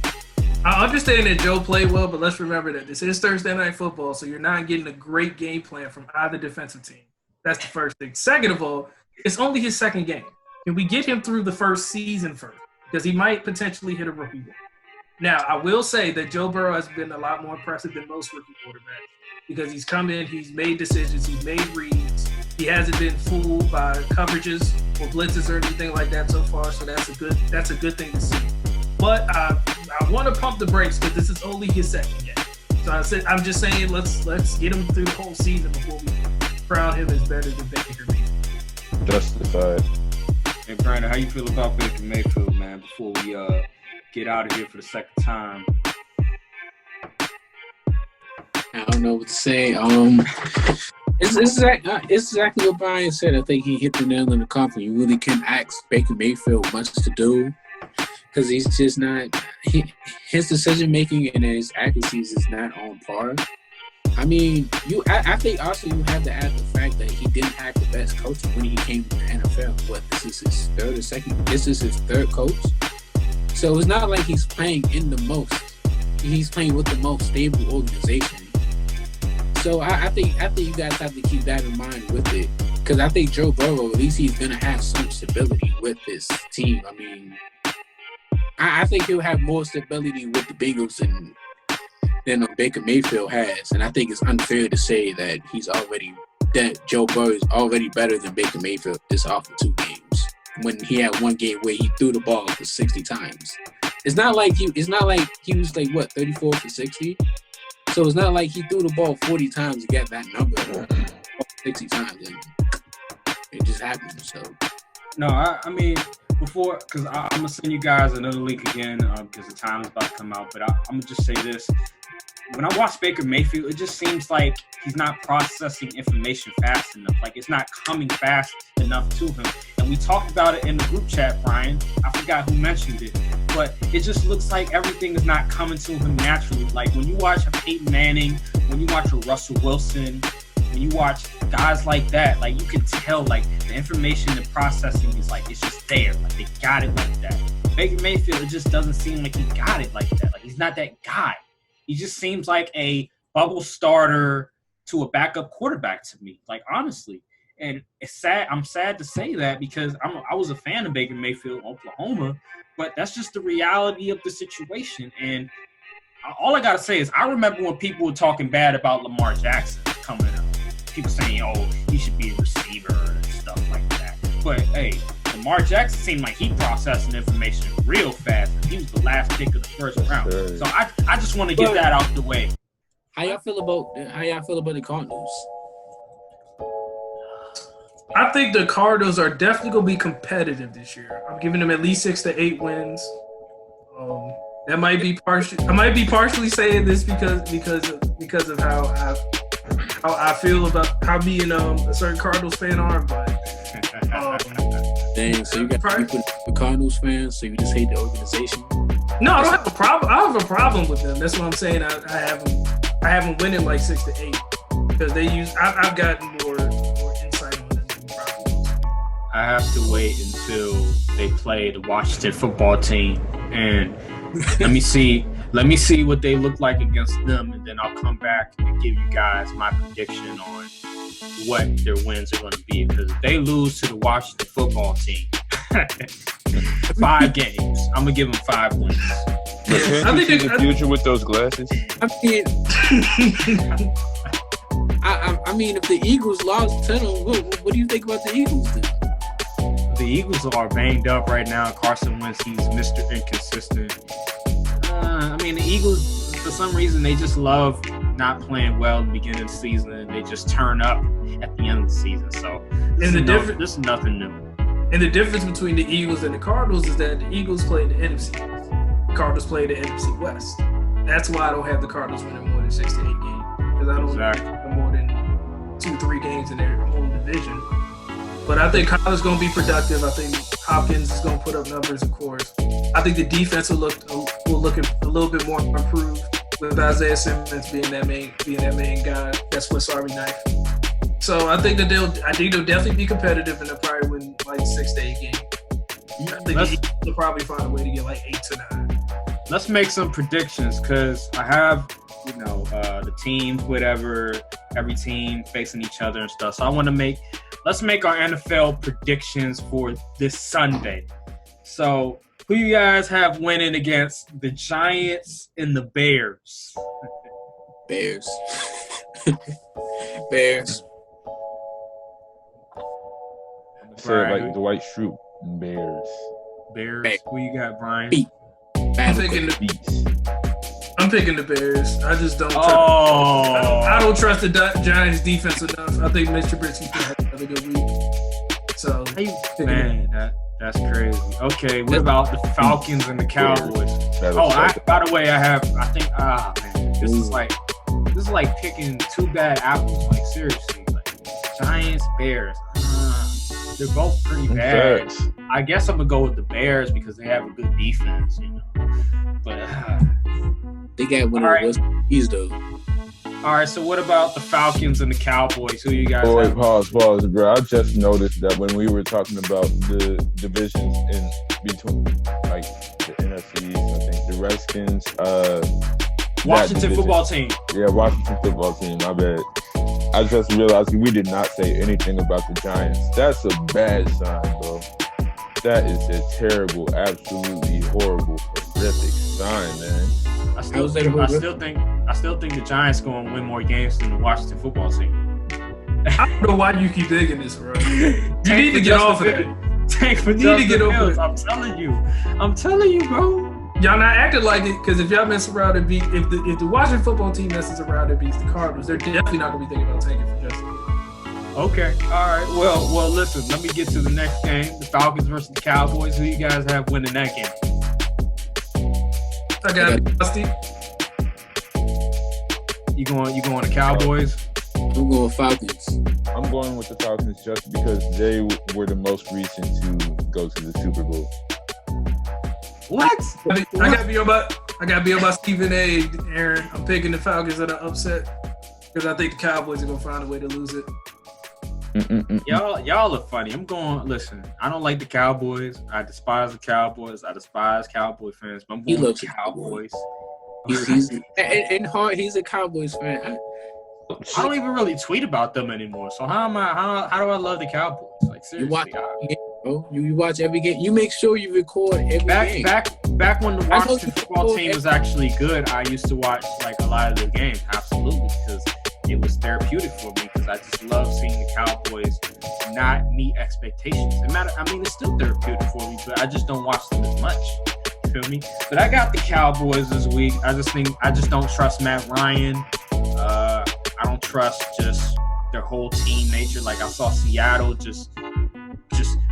I understand that Joe played well, but let's remember that this is Thursday Night Football, so you're not getting a great game plan from either defensive team. That's the first thing. Second of all, it's only his second game. Can we get him through the first season first? Because he might potentially hit a rookie wall. Now, I will say that Joe Burrow has been a lot more impressive than most rookie quarterbacks because he's come in, he's made decisions, he's made reads. He hasn't been fooled by coverages or blitzes or anything like that so far, so that's a good thing to see. But I want to pump the brakes because this is only his second game. So I'm just saying let's get him through the whole season before we crown him as better than Baker Mayfield. Justified. Hey, Brandon, how you feel about Baker Mayfield, man, before we get out of here for the second time? I don't know what to say. It's exactly what Brian said. I think he hit the nail on the coffin. You really can't ask Baker Mayfield much to do because he's just not his decision making and his accuracies is not on par. I mean, I think also you have to add the fact that he didn't have the best coach when he came to the NFL. This is his third or second? This is his third coach. So it's not like he's playing he's playing with the most stable organization. So I think you guys have to keep that in mind with it. Because I think Joe Burrow, at least he's going to have some stability with this team. I mean, I think he'll have more stability with the Bengals than Baker Mayfield has. And I think it's unfair to say that Joe Burrow is already better than Baker Mayfield just off of 2 games. When he had one game where he threw the ball for 60 times. It's not like he was like 34 for 60. So it's not like he threw the ball 40 times to get that number 60 times. And it just happened. So no, I mean before, because I'm gonna send you guys another link again because the time is about to come out. But I'm gonna just say this: when I watch Baker Mayfield, it just seems like he's not processing information fast enough. Like it's not coming fast enough to him. And we talked about it in the group chat, Brian. I forgot who mentioned it. But it just looks like everything is not coming to him naturally. Like when you watch a Peyton Manning, when you watch a Russell Wilson, when you watch guys like that, like you can tell like the information and processing is like it's just there. Like they got it like that. Baker Mayfield, it just doesn't seem like he got it like that. Like he's not that guy. He just seems like a bubble starter to a backup quarterback to me. Like honestly. And it's sad. I'm sad to say that because I was a fan of Baker Mayfield in Oklahoma, but that's just the reality of the situation. And all I got to say is I remember when people were talking bad about Lamar Jackson coming up. People saying, oh, he should be a receiver and stuff like that. But, hey, Lamar Jackson seemed like he processing information real fast. He was the last pick of the first round. Sure. So I just want to get that out the way. How y'all feel about the Cardinals? I think the Cardinals are definitely going to be competitive this year. I'm giving them at least 6 to 8 wins. That might be partially. I might be partially saying this because of how I feel about how being a certain Cardinals fan are, but Dang, so you got people with Cardinals fans, so you just hate the organization? No, I don't have a problem. I don't have a problem with them. That's what I'm saying. I haven't winning like 6-8 because they use. I've gotten more insight on them. I have to wait until they play the Washington football team, and let me see what they look like against them, and then I'll come back and give you guys my prediction on what their wins are going to be. Because if they lose to the Washington football team, 5 games, I'm gonna give them 5 wins. Can't you see the future with those glasses? I mean, I mean, if the Eagles lost to them, what do you think about the Eagles then? The Eagles are banged up right now. Carson Wentz, he's Mr. Inconsistent. I mean, the Eagles, for some reason, they just love not playing well in the beginning of the season, and they just turn up at the end of the season. So this is nothing new. And the difference between the Eagles and the Cardinals is that the Eagles play the NFC East. The Cardinals play the NFC West. That's why I don't have the Cardinals winning more than 6-8 games. Because I don't win more than 2-3 games in their home division. But I think Kyler's going to be productive. I think Hopkins is going to put up numbers, of course. I think the defense will look a little bit more improved with Isaiah Simmons being that main guy. That's Swiss Army knife. So I think they'll definitely be competitive, and they'll probably win like 6-8 games. I think they'll probably find a way to get like 8-9. Let's make some predictions, because I have, the teams, whatever, every team facing each other and stuff. So let's make our NFL predictions for this Sunday. So who you guys have winning against the Giants and the Bears? Bears. Bears. Say it like Dwight Schrute. Bears. Bears. Who you got, Brian? I'm picking the Bears. I just don't. I don't trust the Giants defense enough. I think Mr. Trubisky can have another good week. So, man, that's crazy. Okay, what about the Falcons and the Cowboys? By the way, this is like picking 2 bad apples. Like, seriously, like Giants, Bears. They're both pretty bad. I guess I'm gonna go with the Bears because they have a good defense, But they got one of the worst though. All right, so what about the Falcons and the Cowboys? Who you guys have? Pause, bro. I just noticed that when we were talking about the divisions in between, like the NFC East, I think the Redskins, Washington football team. Yeah, Washington football team. My bad. I just realized we did not say anything about the Giants. That's a bad sign, bro. That is a terrible, absolutely horrible, horrific sign, man. I still think the Giants going to win more games than the Washington football team. I don't know why you keep digging this, bro. You need to get off of it. Tank for Justin Fields. I'm telling you, bro. Y'all not acting like it, because if y'all mess around and beat, if the Washington football team messes around and beats the Cardinals, they're definitely not going to be thinking about tanking for Justin Fields. Okay, all right. Well, listen. Let me get to the next game: the Falcons versus the Cowboys. Who you guys have winning that game? I got it, Dusty. You going to Cowboys? I'm going Falcons. I'm going with the Falcons just because they were the most recent to go to the Super Bowl. What? I gotta be on my Stephen A. Aaron. I'm picking the Falcons at an upset because I think the Cowboys are gonna find a way to lose it. Y'all are funny. Listen, I don't like the Cowboys. I despise the Cowboys. I despise Cowboy fans, but I'm going with the Cowboys. He's in heart, he's a Cowboys fan. I don't even really tweet about them anymore. So how do I love the Cowboys? Like, seriously. You watch every game. You make sure you record every game. Back when the Washington football team was actually good, I used to watch like a lot of their games. Absolutely, because it was therapeutic for me. Because I just love seeing the Cowboys not meet expectations. It's still therapeutic for me, but I just don't watch them as much. You feel me? But I got the Cowboys this week. I just don't trust Matt Ryan. I don't trust just their whole team nature. Like, I saw Seattle just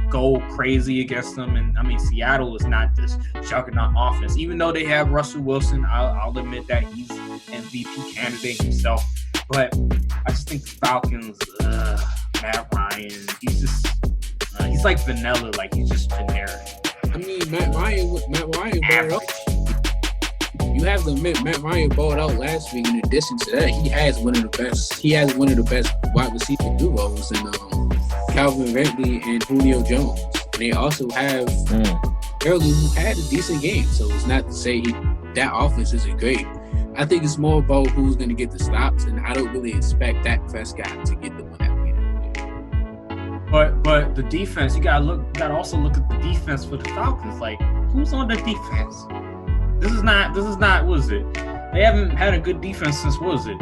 go crazy against them. And Seattle is not this juggernaut offense. Even though they have Russell Wilson, I'll admit that he's MVP candidate himself. But I just think the Falcons, Matt Ryan, He's like vanilla, like he's just generic. I mean, Matt Ryan balled out. You have to admit, Matt Ryan balled out last week. In addition to that, he has one of the best wide receiver duos in Calvin Ridley and Julio Jones. And they also have Early, who had a decent game. So it's not to say that offense isn't great. I think it's more about who's going to get the stops, and I don't really expect Dak Prescott to get the one at the end of the day. But the defense, you gotta also look at the defense for the Falcons. Like, who's on the defense? This is not. What is it? They haven't had a good defense since, what is it?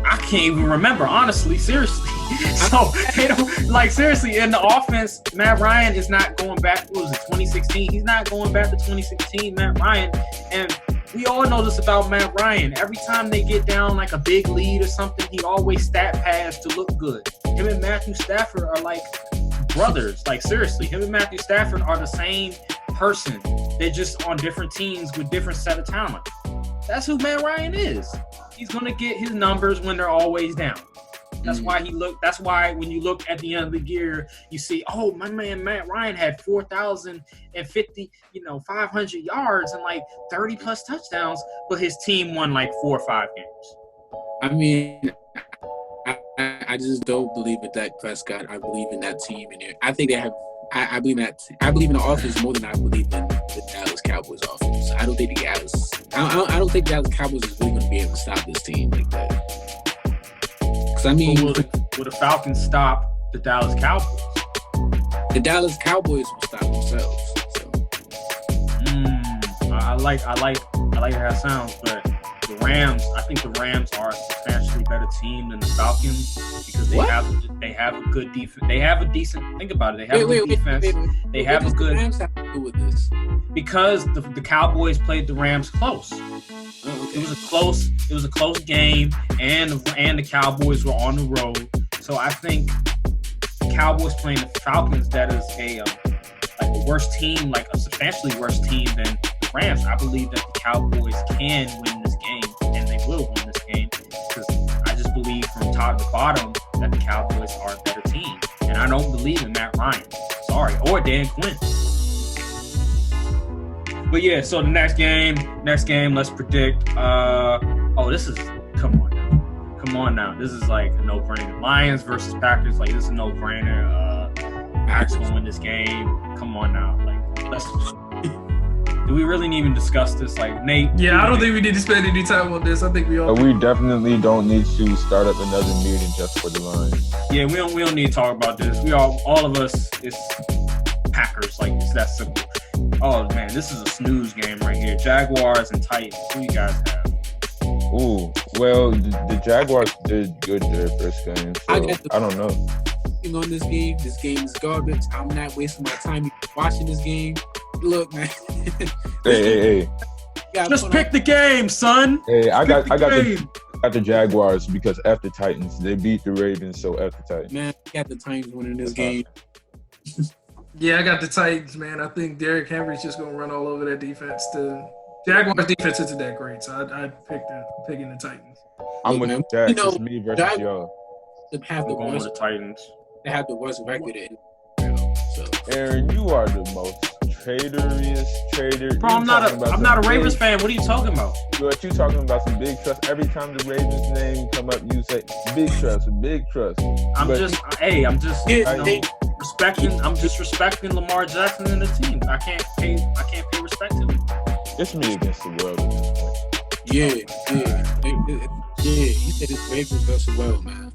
I can't even remember, honestly, seriously. So they don't seriously in the offense. Matt Ryan is not going back. What was it? 2016. He's not going back to 2016. Matt Ryan, and we all know this about Matt Ryan. Every time they get down like a big lead or something, he always stat pads to look good. Him and Matthew Stafford are like brothers. Like, seriously, him and Matthew Stafford are the same person. They're just on different teams with different set of talent. That's who Matt Ryan is. He's gonna get his numbers when they're always down. That's why That's why when you look at the end of the year, you see, oh, my man Matt Ryan had 4,050, 500 yards and like 30 plus touchdowns, but his team won like 4 or 5 games. I mean, I just don't believe in Dak Prescott. I believe in that team, and I think they have. I believe in the offense more than I believe in the Dallas Cowboys offense. I don't think the Dallas Cowboys is really going to be able to stop this team like that. Because I mean, will the Falcons stop the Dallas Cowboys? The Dallas Cowboys will stop themselves. So. I like how that sounds, but the Rams. I think the Rams are a substantially better team than the Falcons because they have a good defense. They have a decent. Think about it. They have a good defense. They have a good. Rams have to do with this? Because the Cowboys played the Rams close. Oh, okay. It was a close game, and the Cowboys were on the road. So I think the Cowboys playing the Falcons, that is a worse team, like a substantially worse team than the Rams. I believe that the Cowboys can win this game, and they will win this game because I just believe from top to bottom that the Cowboys are a better team, and I don't believe in Matt Ryan. Sorry, or Dan Quinn. But yeah, so the next game, let's predict. Come on now. This is like a no-brainer. Lions versus Packers, like this is a no-brainer. Packers gonna win this game. Come on now, do we really need to even discuss this? Like, Nate? Yeah, I don't think we need to spend any time on this. I think we all. We definitely don't need to start up another meeting just for the Lions. Yeah, we don't need to talk about this. We all of us, it's Packers. Like, it's that simple. Oh man, this is a snooze game right here. Jaguars and Titans. Who you guys have? Ooh, well, the Jaguars did good their first game, so I don't know. On this game is garbage. I'm not wasting my time watching this game. Look, man. Hey. Just pick the game, son. Hey, I got the Jaguars because after Titans, they beat the Ravens, so after Titans. Man, I got the Titans winning this game. Yeah, I got the Titans, man. I think Derrick Henry's just gonna run all over that defense. The Jaguars defense isn't that great, so I'm picking the Titans. I'm with that. It's me versus y'all. They have the going with the Titans. They have the worst record in the so. Aaron, you are the most traitorous trader. Bro, I'm not a Ravens fan. What are you talking about? What you talking about? Some big trust. Every time the Ravens name come up, you say big trust. I'm just respecting. I'm just respecting Lamar Jackson and the team. I can't pay respect to him. It's me against the world at this point. Yeah. You said it's Ravens versus the world, man.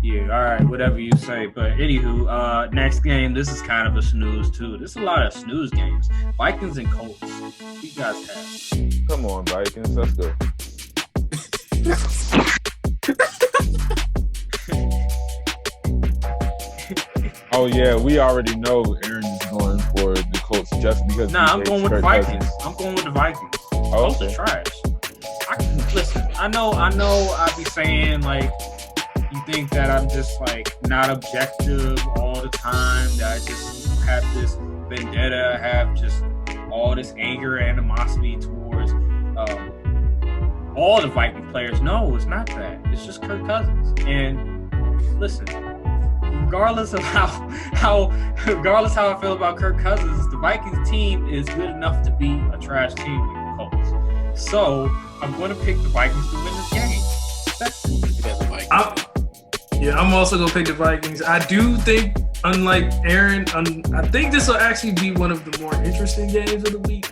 Yeah, all right, whatever you say. But anywho, next game, this is kind of a snooze too. There's a lot of snooze games. Vikings and Colts. Who you guys have? Come on, Vikings, let's go. Oh yeah, we already know Aaron is going for the Colts just because. Nah, I'm going with the Vikings. I'm going with the Vikings. Oh, Colts are trash. Listen, I know. I be saying like. You think that I'm just like not objective all the time, that I just have this vendetta, have just all this anger, animosity towards all the Viking players. No, it's not that. It's just Kirk Cousins. And listen, regardless of how I feel about Kirk Cousins, the Vikings team is good enough to be a trash team with the Colts. So I'm going to pick the Vikings to win this game. I'm also going to pick the Vikings. I do think, unlike Aaron, I think this will actually be one of the more interesting games of the week,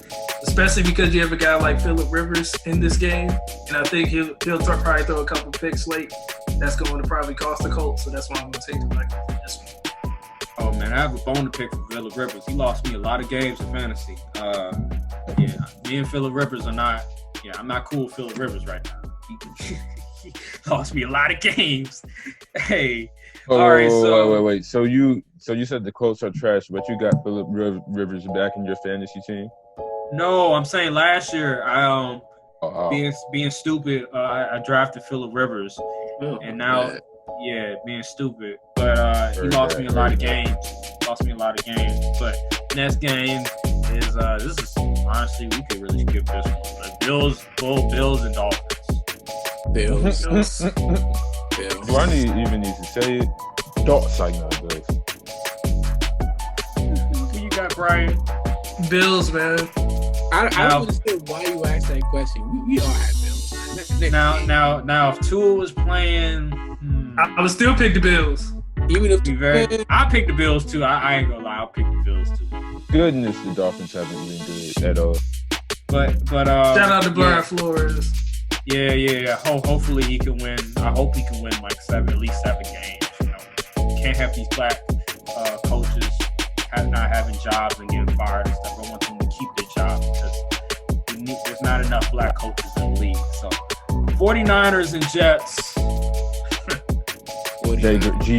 especially because you have a guy like Phillip Rivers in this game, and I think he'll probably throw a couple picks late. That's going to probably cost the Colts, so that's why I'm going to take the Vikings in this one. Oh, man, I have a bone to pick for Phillip Rivers. He lost me a lot of games in fantasy. Me and Phillip Rivers are not – I'm not cool with Phillip Rivers right now. He lost me a lot of games. Hey. All right, so – Wait. So you said the Colts are trash, but you got Phillip Rivers back in your fantasy team? No, I'm saying last year, being stupid, I drafted Phillip Rivers. And now – being stupid. But he lost me a lot of games. But next game is this is honestly we could really skip this one. Like Bills and Dolphins. Bills. Do I even need to say it? Bills. Who you got, Brian? Bills, man. I don't understand why you asked that question. We all have Bills. Now, if Tua was playing, I would still pick the Bills. Even if I pick the Bills too. I ain't gonna lie, I'll pick the Bills too. Goodness, the Dolphins haven't been good at all. But shout out to Brian Flores. Yeah. Hopefully he can win. I hope he can win like at least 7 games. You know, can't have these black coaches not having jobs and getting fired and stuff. I want them to keep their jobs because there's not enough black coaches in the league. So 49ers and Jets.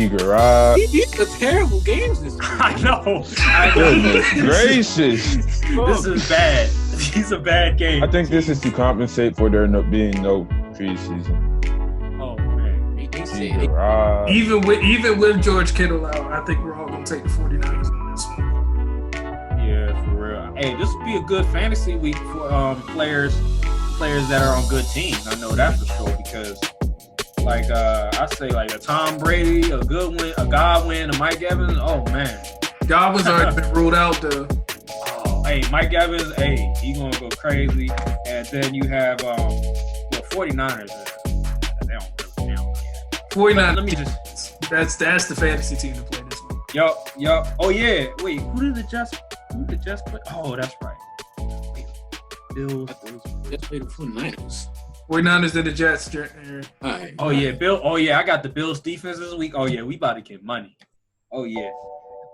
Garage. These are terrible games this week. I know. Goodness gracious. This is bad. These are bad games. I think this is to compensate for there being no preseason. Oh man. Even with George Kittle out, I think we're all gonna take the 49ers in this one. Yeah, for real. Hey, this would be a good fantasy week for players that are on good teams. I know that for sure because like I say like a Tom Brady, a Goodwin, a Godwin, a Mike Evans. Oh man. Godwin's already been ruled out though. Oh, hey, Mike Evans, he gonna go crazy. And then you have 49ers. They don't 49ers. Let me just that's the fantasy team to play this one. Yup. Oh yeah. Wait, who did the Jets play? Oh, that's right. Bills. Let's play the 49ers. 49ers and the Jets. Right. Oh yeah, Bill. Oh yeah, I got the Bills defense this week. Oh yeah, we about to get money. Oh yeah.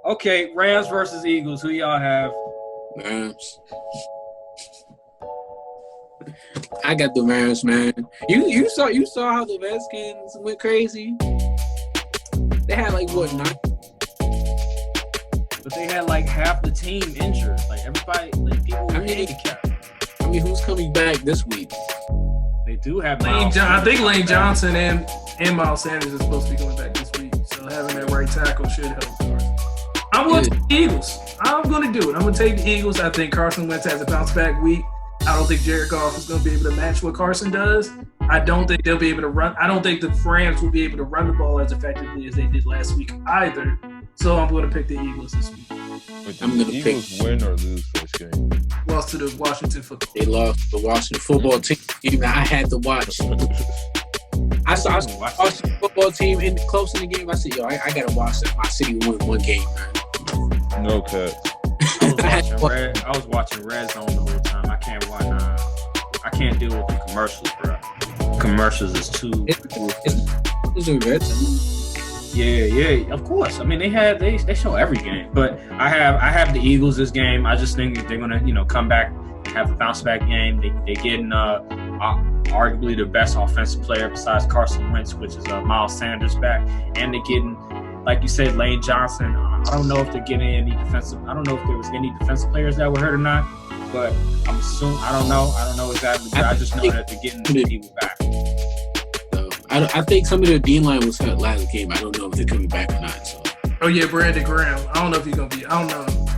Okay, Rams versus Eagles. Who y'all have? Rams. I got the Rams, man. You saw how the Redskins went crazy. They had like 9. But they had like half the team injured. Like everybody, like people were handicapped. I mean, who's coming back this week? They do have I think Lane Johnson and Miles Sanders is supposed to be going back this week. So having that right tackle should help. I'm going to take the Eagles. I'm going to do it. I'm going to take the Eagles. I think Carson Wentz has a bounce back week. I don't think Jared Goff is going to be able to match what Carson does. I don't think they'll be able to run. I don't think the Rams will be able to run the ball as effectively as they did last week either. So I'm going to pick the Eagles this week. But I'm going to Eagles win or lose first game? Lost to the Washington football. They lost to the Washington football team. Even I had to watch. I saw the Washington football team close in the game. I said, I got to watch that. My city won one game, man. No cut. I was watching Red Zone the whole time. I can't watch. I can't deal with the commercials, bro. Commercials is too. Is it Red Zone? Yeah, of course. I mean, they show every game, but I have the Eagles this game. I just think they're gonna come back and have a bounce back game. They getting arguably the best offensive player besides Carson Wentz, which is Miles Sanders back, and they're getting, like you said, Lane Johnson. I don't know if they're getting any defensive. I don't know if there was any defensive players that were hurt or not, but I'm assuming. I don't know exactly. But I just know that they're getting people back. I think some of their D line was hurt last game. I don't know if they're coming back or not. So. Oh yeah, Brandon Graham. I don't know if he's gonna be. I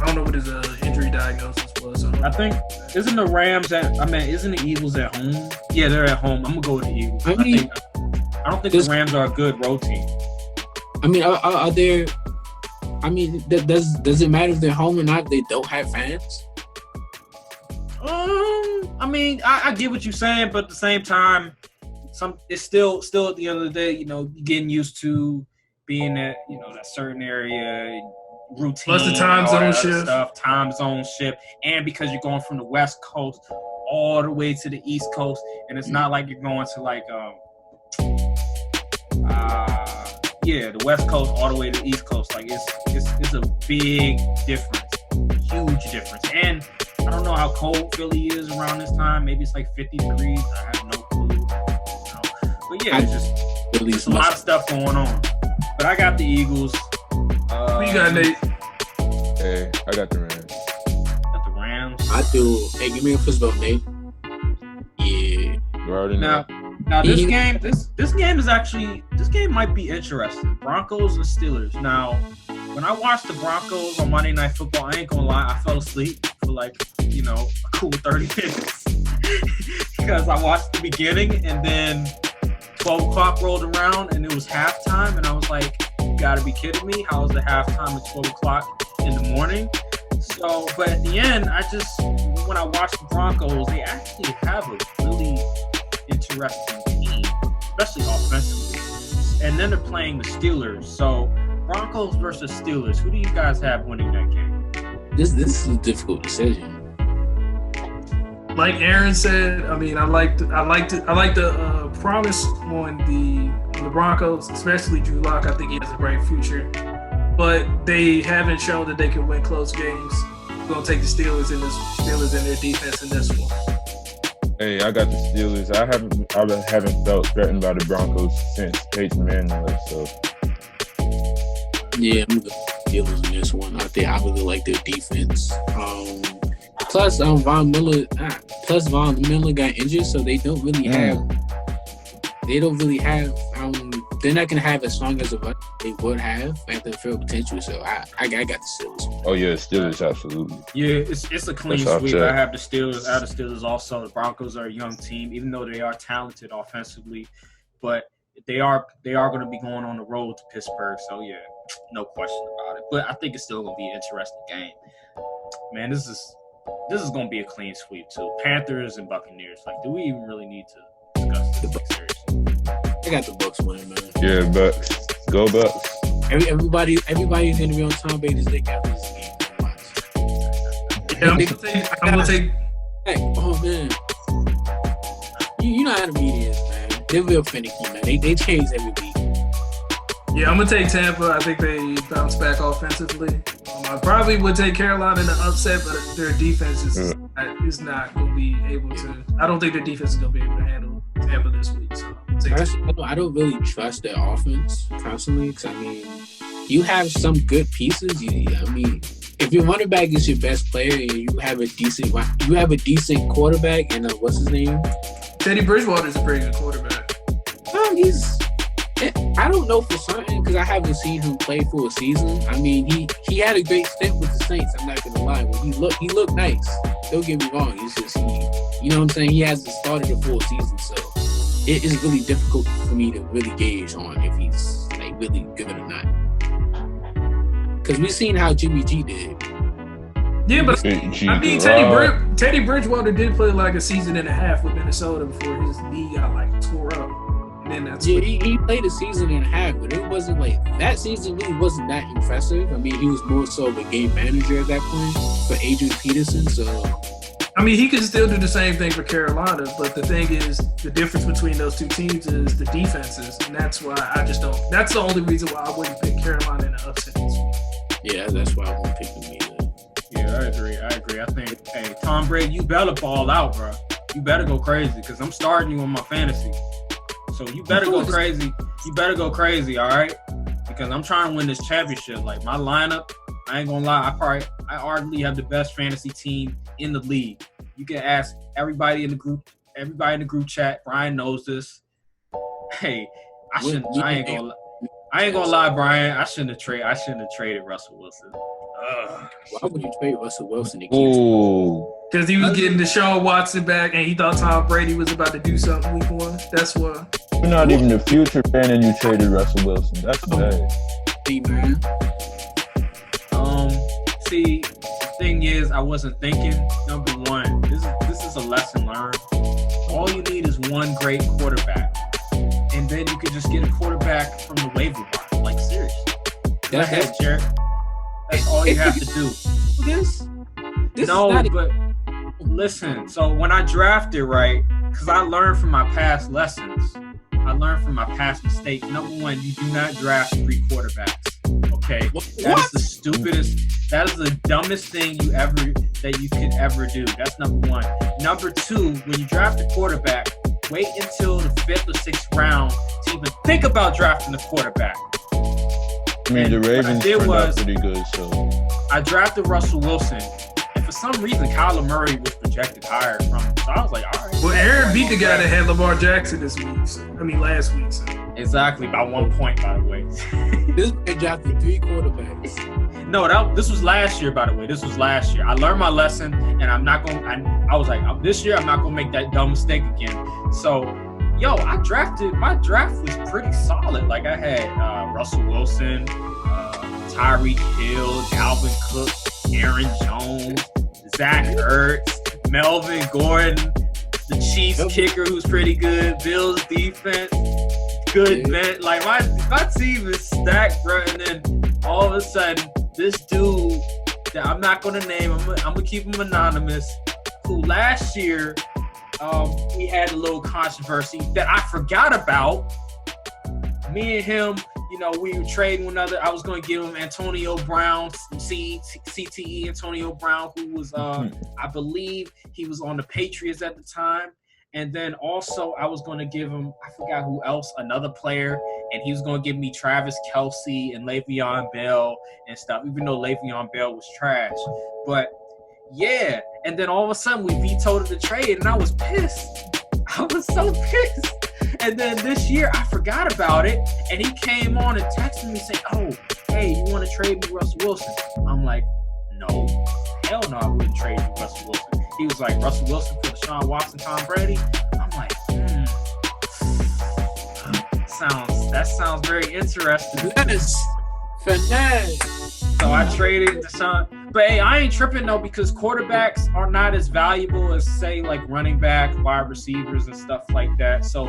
don't know what his injury diagnosis was. I think isn't the Eagles at home? Yeah, they're at home. I'm gonna go with the Eagles. I don't think the Rams are a good road team. I mean, are there? I mean, does it matter if they're home or not? If they don't have fans. I mean, I get what you're saying, but at the same time, it's still at the end of the day, you know, getting used to being at, you know, that certain area, routine. Plus the time zone shift. Time zone shift, and because you're going from the West Coast all the way to the East Coast, and it's not like you're going to like the West Coast all the way to the East Coast. Like it's a big difference, huge difference. And I don't know how cold Philly is around this time. Maybe it's like 50 degrees. I have no clue. You know? But yeah, it's a lot of stuff going on. But I got the Eagles. Who you got, Nate? Hey, I got the Rams. Got the Rams. I do. Hey, give me a first vote, Nate. Yeah. You already know. Now this game might be interesting. Broncos and Steelers. Now, when I watched the Broncos on Monday Night Football, I ain't gonna lie, I fell asleep for like, you know, a cool 30 minutes because I watched the beginning and then 12 o'clock rolled around and it was halftime and I was like, you gotta be kidding me. How is it halftime at 12 o'clock in the morning? So, but at the end, when I watched the Broncos, they actually have a really interesting team, especially offensively. And then they're playing the Steelers. So Broncos versus Steelers. Who do you guys have winning that game? This is a difficult decision. Like Aaron said, I mean, I like the promise on the Broncos, especially Drew Lock. I think he has a bright future, but they haven't shown that they can win close games. We're gonna take the Steelers and their defense in this one. Hey, I got the Steelers. I haven't felt threatened by the Broncos since Peyton Manning left. So yeah, I'm going to Steelers in this one. I think I really like their defense. Plus, Von Miller got injured, so they don't really have. They're not gonna have as long as they would have at their full potential. So I got the Steelers. Oh yeah, Steelers absolutely. Yeah, it's a clean sweep. I have the Steelers. I have the Steelers also. The Broncos are a young team, even though they are talented offensively, but they are going to be going on the road to Pittsburgh. So yeah, no question about it. But I think it's still going to be an interesting game. Man, this is going to be a clean sweep too. Panthers and Buccaneers. Like, do we even really need to discuss this seriously? I got the Bucs winning, man. Yeah, Bucks. Go Bucks. Everybody's gonna be on Tom Brady's dick after this game. Yeah, I'm gonna take. Hey, oh man, you know how the media is, man. They're real finicky, man. They change every week. Yeah, I'm gonna take Tampa. I think they bounce back offensively. I probably would take Carolina in the upset, but their defense is not going to be able to. I don't think their defense is going to be able to handle Tampa this week. So I don't really trust their offense personally because I mean, you have some good pieces. I mean, if your running back is your best player and you have a decent quarterback and what's his name? Teddy Bridgewater is a pretty good quarterback. I don't know for certain because I haven't seen him play for a season. I mean, he had a great stint with the Saints. I'm not gonna lie. When he looked nice. Don't get me wrong. It's just you know what I'm saying. He hasn't started a full season, so it is really difficult for me to really gauge on if he's like really good or not. Because we've seen how Jimmy G did. Yeah, but I mean, Teddy Bridgewater did play like a season and a half with Minnesota before his knee got like tore up. He played a season and a half, but it wasn't like that season really wasn't that impressive. I mean, he was more so of a game manager at that point for Adrian Peterson. So, I mean, he could still do the same thing for Carolina, but the thing is, the difference between those two teams is the defenses, and that's why I just don't. That's the only reason why I wouldn't pick Carolina in the upset. Yeah, that's why I won't pick them either. Yeah, I agree. I think, hey, Tom Brady, you better ball out, bro. You better go crazy because I'm starting you on my fantasy. So you better go crazy. You better go crazy, all right? Because I'm trying to win this championship. Like my lineup, I ain't gonna lie. I arguably have the best fantasy team in the league. You can ask everybody in the group chat. Brian knows this. Hey, I ain't gonna lie, Brian. I shouldn't have traded Russell Wilson. Why would you trade Russell Wilson again? Because he was getting Deshaun Watson back, and he thought Tom Brady was about to do something week one. That's why. You're not even a future fan and you traded Russell Wilson. That's bad. See, man. See, the thing is, I wasn't thinking. Number one, this is a lesson learned. All you need is one great quarterback, and then you could just get a quarterback from the waiver wire. Like, seriously. That's it, Jared. That's all you have to do. This no, but listen. So when I drafted, right, because I learned from my past lessons. I learned from my past mistakes. Number one, you do not draft 3 quarterbacks. Okay, that is the stupidest. That is the dumbest thing you could ever do. That's number one. Number two, when you draft a quarterback, wait until the 5th or 6th round to even think about drafting a quarterback. I mean, the Ravens turned out pretty good, so. I drafted Russell Wilson, and for some reason, Kyler Murray was projected higher from him. So I was like, all right. Well, Aaron beat the guy that had Lamar Jackson last week. So. Exactly, by 1 point, by the way. This man drafted 3 quarterbacks. No, this was last year, by the way. This was last year. I learned my lesson, and I'm not going to – I was like, this year I'm not going to make that dumb mistake again. So, my draft was pretty solid. Like, I had Russell Wilson, Tyreek Hill, Dalvin Cook, Aaron Jones, Zach Ertz, Melvin Gordon, the Chiefs kicker who's pretty good, Bills defense, good bench. Like, my team is stacked, bro. And then all of a sudden, this dude that I'm not going to name, I'm going to keep him anonymous, who last year we had a little controversy that I forgot about. Me and him, we were trading one another. I was going to give him Antonio Brown, CTE Antonio Brown, who was, I believe he was on the Patriots at the time. And then also I was going to give him, I forgot who else, another player, and he was going to give me Travis Kelce and Le'Veon Bell and stuff, even though Le'Veon Bell was trash. But, yeah, and then all of a sudden we vetoed the trade, and I was pissed. I was so pissed. And then this year I forgot about it, and he came on and texted me saying, oh, hey, you want to trade me Russell Wilson? I'm like, no, hell no, I wouldn't trade you Russell Wilson. He was like, Russell Wilson for Deshaun Watson, Tom Brady. I'm like, that sounds very interesting. Finesse. So I traded Deshaun. But hey, I ain't tripping though, because quarterbacks are not as valuable as, say, like running back, wide receivers, and stuff like that. So,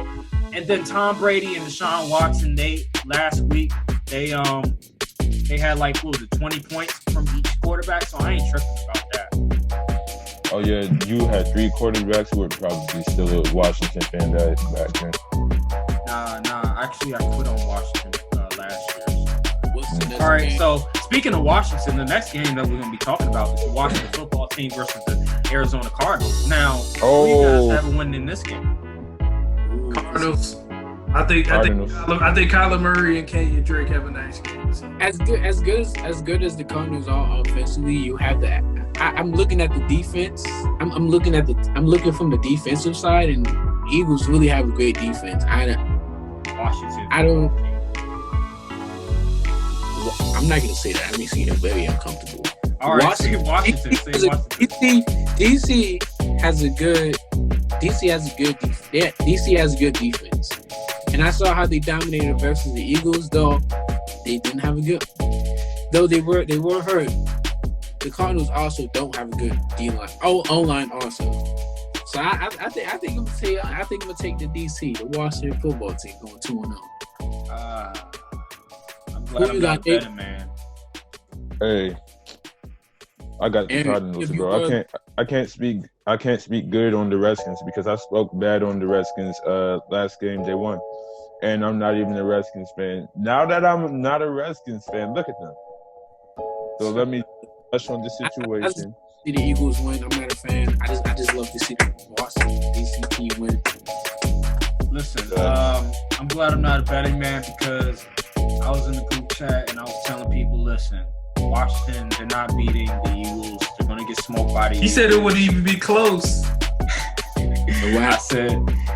and then Tom Brady and Deshaun Watson, last week they had like 20 points from each quarterback. So I ain't tripping about that. Oh yeah, you had 3 quarterbacks who were probably still a Washington fan back then. Nah. Actually, I quit on Washington last year. All right, so speaking of Washington, the next game that we're going to be talking about is the Washington football team versus the Arizona Cardinals. Now, who do you guys have a win in this game? Cardinals. I think Kyler Murray and Kenyon Drake have a nice game. So. As good as the Cardinals are offensively, you have the. I'm looking at the defense. I'm looking from the defensive side, and the Eagles really have a great defense. I'm not going to say that. I mean, they're very uncomfortable. All right, Washington. DC has a good defense. And I saw how they dominated versus the Eagles, though they didn't have a good. Though they were hurt. The Cardinals also don't have a good D-line. O-line also. So I think I'm gonna take the DC, the Washington football team, going 2-0. I'm glad I'm not betting, man. Hey, I got the Cardinals, bro. I can't speak good on the Redskins because I spoke bad on the Redskins last game they won, and I'm not even a Redskins fan. Now that I'm not a Redskins fan, look at them. So let me touch on the situation. I see the Eagles win. I'm not a fan. I just love to see the Washington DC team win. Listen, I'm glad I'm not a betting man because I was in the group chat and I was telling people, listen, Washington, they're not beating the Eagles. They're going to get smoked by the Eagles. He said it wouldn't even be close. I said,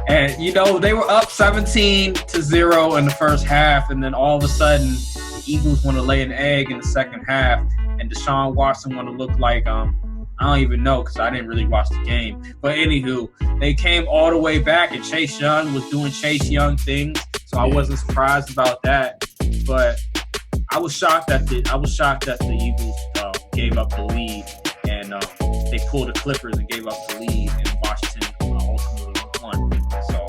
and they were up 17-0 in the first half, and then all of a sudden, the Eagles want to lay an egg in the second half, and Deshaun Watson want to look like, I I don't even know because I didn't really watch the game. But anywho, they came all the way back, and Chase Young was doing Chase Young things, so I wasn't surprised about that. But I was shocked that the Eagles gave up the lead, and they pulled the Clippers and gave up the lead, and Washington ultimately won. So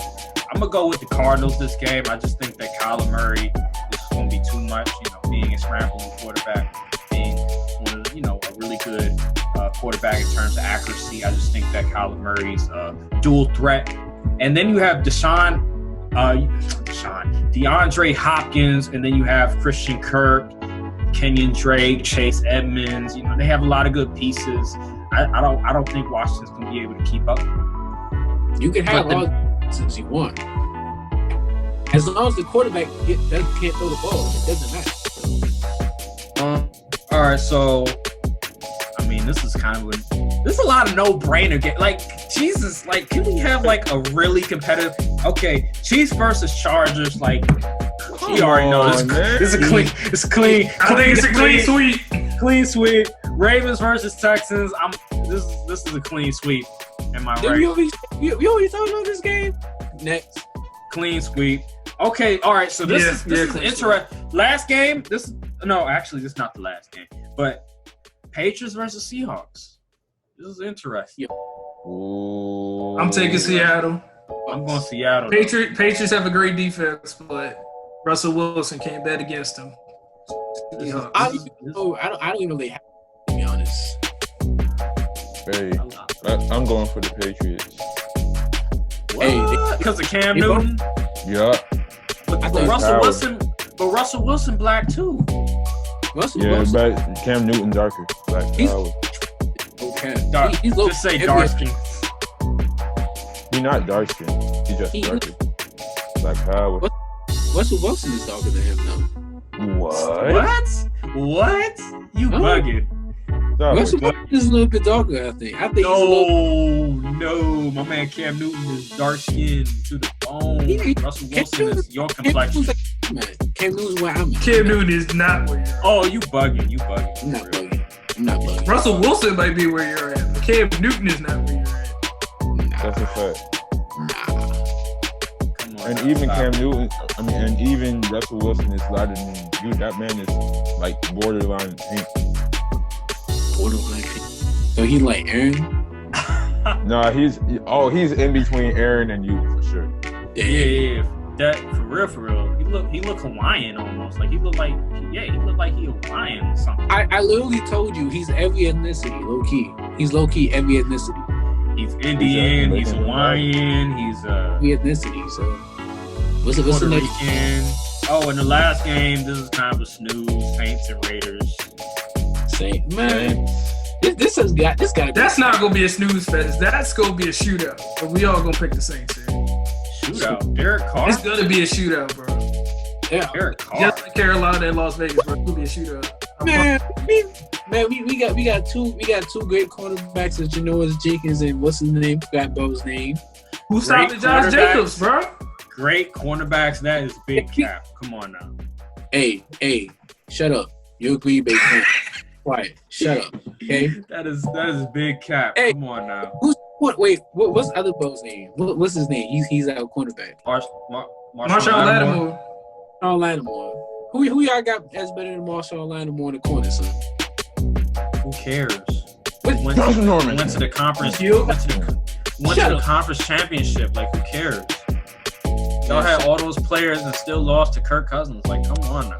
I'm gonna go with the Cardinals this game. I just think that Kyler Murray is going to be too much. Being a scrambling quarterback, being one of a really good quarterback in terms of accuracy. I just think that Kyler Murray's dual threat, and then you have DeAndre Hopkins, and then you have Christian Kirk, Kenyon Drake, Chase Edmonds. They have a lot of good pieces. I don't think Washington's going to be able to keep up. You can have all the since you want, as long as the quarterback can't throw the ball. It doesn't matter. All right, so this is there's a lot of no-brainer game. Like, Jesus, like, can we have like a really competitive? Okay, Chiefs versus Chargers. Like, you already know this. This is a clean. It's clean. I think it's a clean sweep. Clean sweep. Ravens versus Texans. This is a clean sweep. Am I right? We always talking about this game. Next, clean sweep. Okay, all right. So this is interesting. Last game. This is not the last game, but Patriots versus Seahawks. This is interesting. Ooh. I'm taking Seattle. I'm going Seattle. Patriots have a great defense, but Russell Wilson can't bet against them. I don't even really have to be honest. Hey, I'm going for the Patriots. What? Because of Cam Newton? Yeah. But Russell Wilson black too. But Cam Newton darker. Black. Okay. Just say dark skin. He's not dark skin. He's just darker. Like how? Russell Wilson is darker than him now. What? You bugging? Russell Wilson is a little bit darker, I think. No, my man Cam Newton is dark skinned to the bone. Russell Wilson is your complexion. Cam Newton's where I'm at. Cam Newton is not where you're at. Oh, you bugging. I'm not bugging. Russell Wilson might be where you're at, but Cam Newton is not where you're at. That's a fact. Come on, and even Cam Newton, and even Russell Wilson is lighter than you. That man is like borderline pink. So he like Aaron? No, he's in between Aaron and you for sure. Yeah. That for real. He look Hawaiian almost. Like he looked like he Hawaiian or something. I literally told you he's every ethnicity, low key. He's low key every ethnicity. He's Indian, he's Hawaiian, he's every ethnicity. So what's the Puerto next? Rican. Oh, in the last game, this is kind of a snooze. Saints and Raiders. Saints, man. This gotta be. That's not gonna be a snooze fest. That's gonna be a shootout. But we all gonna pick the Saints here. Shootout. Derek Carr. It's gonna be a shootout, bro. Yeah. Derek Carr. Just like Carolina and Las Vegas, bro. It's gonna be a shootout. Man, we got two great cornerbacks that is Jenkins and what's his name? Forgot Bo's name. Who stopped Josh Jacobs, bro? Great cornerbacks. That is big cap. Come on now. Hey, shut up. You agree, big cap. Quiet. Shut up. Okay. That is big cap. Hey, come on now. What's the other Bo's name? What's his name? He's our cornerback. Marshawn Lattimore. Marshawn Lattimore. Who y'all got as better than Marshawn Lattimore in the corner, son? Who cares? Went to the conference. Went to the conference championship. Like, who cares? Y'all had all those players and still lost to Kirk Cousins. Like, come on now.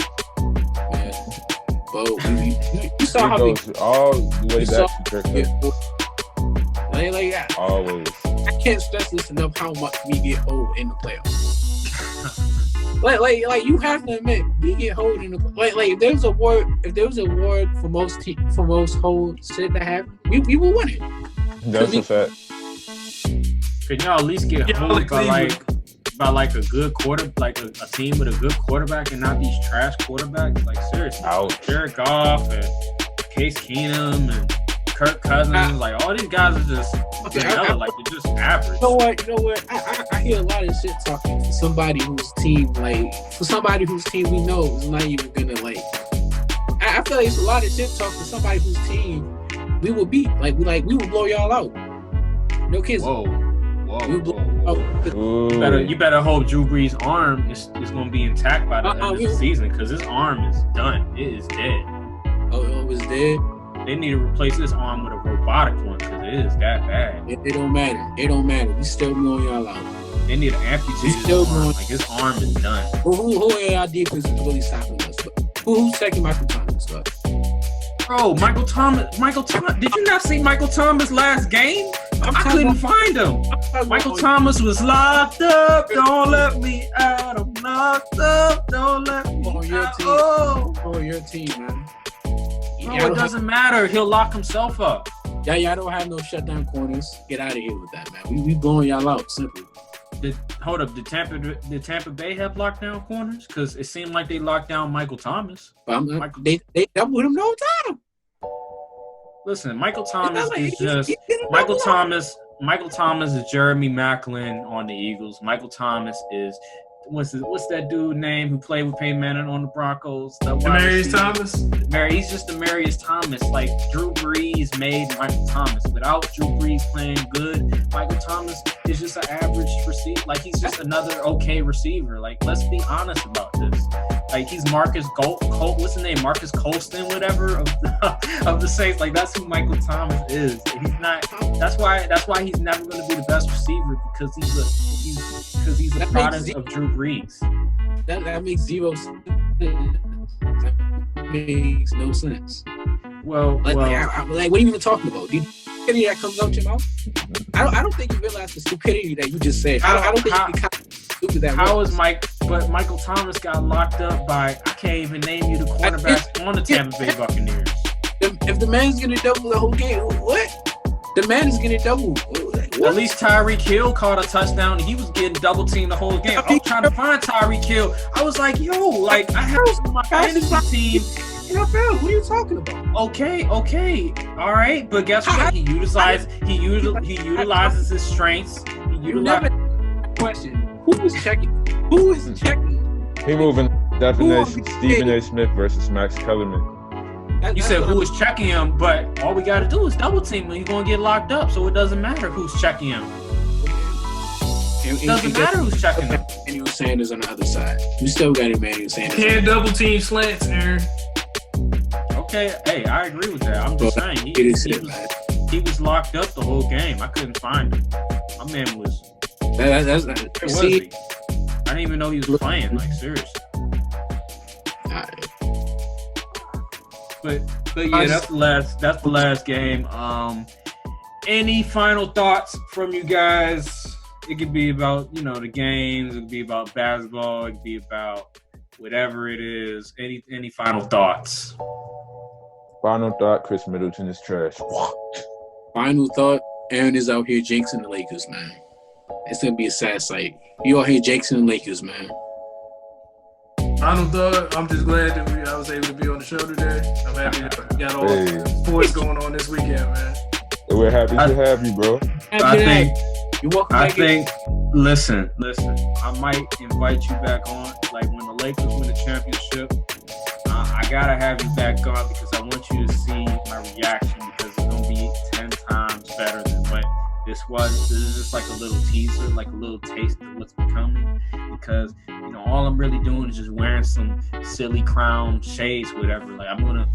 Man, Bo, you saw how goes all the way back to Kirk Cousins. Like, always. I can't stress this enough how much we get old in the playoffs. like you have to admit we get hold in the like if there was a award for most hold shit that happen, we will win it. That's a fact. Can y'all at least get hold by like a good quarter, like a team with a good quarterback and not these trash quarterbacks? Like, seriously. Ouch. Jared Goff and Case Keenum and Kirk Cousins, like all these guys are just they're just average. You know what? I hear a lot of shit talking for somebody whose team we know is not even gonna like. I feel like it's a lot of shit talk for somebody whose team we will beat. Like we will blow y'all out. No kids. Whoa. We will blow y'all out. You better hope Drew Brees' arm is going to be intact by the end of the season, because his arm is done. It is dead. Oh, it was dead. They need to replace this arm with a robotic one, because it is that bad. It don't matter. It don't matter. We still blowing y'all out. They need to amputate his arm. Like, his arm is done. Who in our defense is really stopping us? Who's checking Michael Thomas? Bro, Michael Thomas. Did you not see Michael Thomas last game? I couldn't find him. Michael Thomas was locked up. Don't let me out. I'm locked up. Don't let me out. Oh, your team, man. No, it doesn't matter. He'll lock himself up. Yeah, y'all don't have no shutdown corners. Get out of here with that, man. We blowing y'all out. Simple. Did Tampa Bay have lockdown corners? Because it seemed like they locked down Michael Thomas. They doubled him no time. Listen, Michael Thomas is just Michael Thomas. Michael Thomas is Jeremy Maclin on the Eagles. Michael Thomas is what's that dude name who played with Peyton Manning on the Broncos? Demarius Thomas. He's just Demarius Thomas. Like, Drew Brees made Michael Thomas. Without Drew Brees playing good, Michael Thomas is just an average receiver. Like, he's just another okay receiver. Like, let's be honest about this. Like, he's Marcus what's his name? Marcus Colston, whatever, of the Saints. Like, that's who Michael Thomas is. He's not. That's why he's never going to be the best receiver, because he's a product of Drew Brees. That makes zero sense. That makes no sense. Well, what are you even talking about? The stupidity that comes out your mouth? I don't think you realize the stupidity that you just said. I don't think you can kind of stupid that how is Michael Thomas got locked up by, I can't even name you the cornerbacks on the Tampa Bay Buccaneers. If the man's gonna double the whole game, what? The man is gonna double. What? At least Tyreek Hill caught a touchdown. He was getting double teamed the whole game. I was trying to find Tyreek Hill. I was like, yo, like, I have my fantasy team. NFL, what are you talking about? Okay, all right, but guess what? He utilizes his strengths. Question: Who is checking? He moving definition. Stephen A. Smith versus Max Kellerman. You said who is checking him, but all we got to do is double team him. He's going to get locked up, so it doesn't matter who's checking him. It doesn't matter who's checking him. Emmanuel Sanders on the other side. We still got Emmanuel Sanders. Can't double team slants, Aaron. Okay, hey, I agree with that. I'm just saying he was locked up the whole game. I couldn't find him. My man was. Where was he? I didn't even know he was playing. Like, seriously. But yeah, that's the last game. Any final thoughts from you guys? It could be about, the games, it could be about basketball, it could be about whatever it is. Any final thoughts? Final thought, Chris Middleton is trash. Final thought, Aaron is out here jinxing the Lakers, man. It's gonna be a sad sight. You out here jinxing the Lakers, man. Final thought, I'm just glad that I was able to be on the show today. I'm happy that we got all the sports going on this weekend, man. We're happy to have you, bro. Listen, I might invite you back on. Like, when the Lakers win the championship, I gotta have you back on, because I want you to see my reaction, because it's gonna be 10 times better than what this was. This is just like a little teaser, like a little taste of what's becoming, because all I'm really doing is just wearing some silly crown shades, whatever. Like, I'm gonna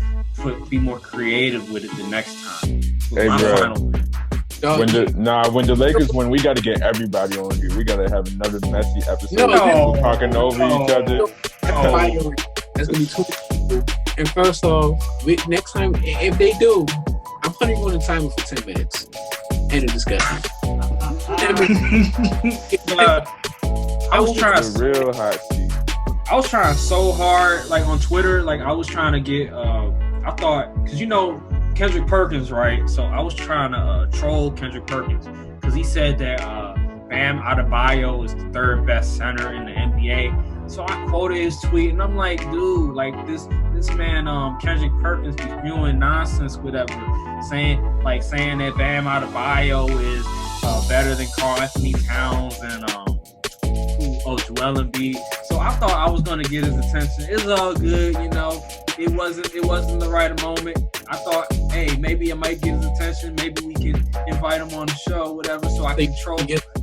be more creative with it the next time. Hey, bro. When the Lakers win, we got to get everybody on here. We got to have another messy episode of people talking over each other. That's gonna be 2 people. And first off, next time, if they do, I'm putting on a timer for 10 minutes. End of discussion. I was trying to real hot seat. I was trying so hard, like, on Twitter, like, I was trying to get. I thought, because Kendrick Perkins, right? So I was trying to troll Kendrick Perkins, because he said that Bam Adebayo is the third best center in the NBA. So I quoted his tweet, and I'm like, dude, like, this man, Kendrick Perkins, be spewing nonsense, whatever, saying that Bam Adebayo is better than Karl Anthony Towns and Joel Embiid. So I thought I was gonna get his attention. It's all good, you know. It wasn't the right moment. I thought, hey, maybe I might get his attention. Maybe we can invite him on the show, whatever, so I can troll.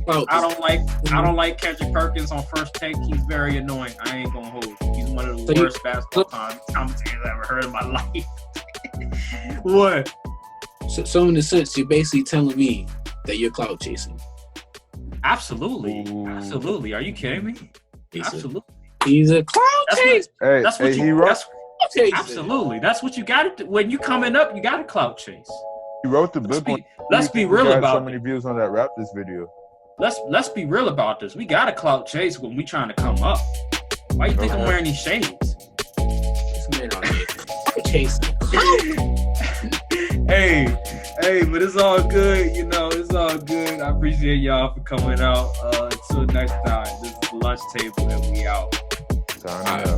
I don't like Kendrick Perkins on First Take. He's very annoying. I ain't gonna hold you. He's one of the worst basketball commentators I ever heard in my life. What? So in a sense, you're basically telling me that you're clout chasing. Absolutely. Absolutely. Are you kidding me? Absolutely. He's a clout chaser. Absolutely. That's what you got to do. When you coming up, you got to clout chase. He wrote the book. Let's be real about so many views on that Raptors video. Let's be real about this. We got to clout chase when we trying to come up. Why you think I'm wearing these shades? This man on here chasing. Hey, but it's all good. You know, it's all good. I appreciate y'all for coming out. Until next time, this is the lunch table and we out. Signing out.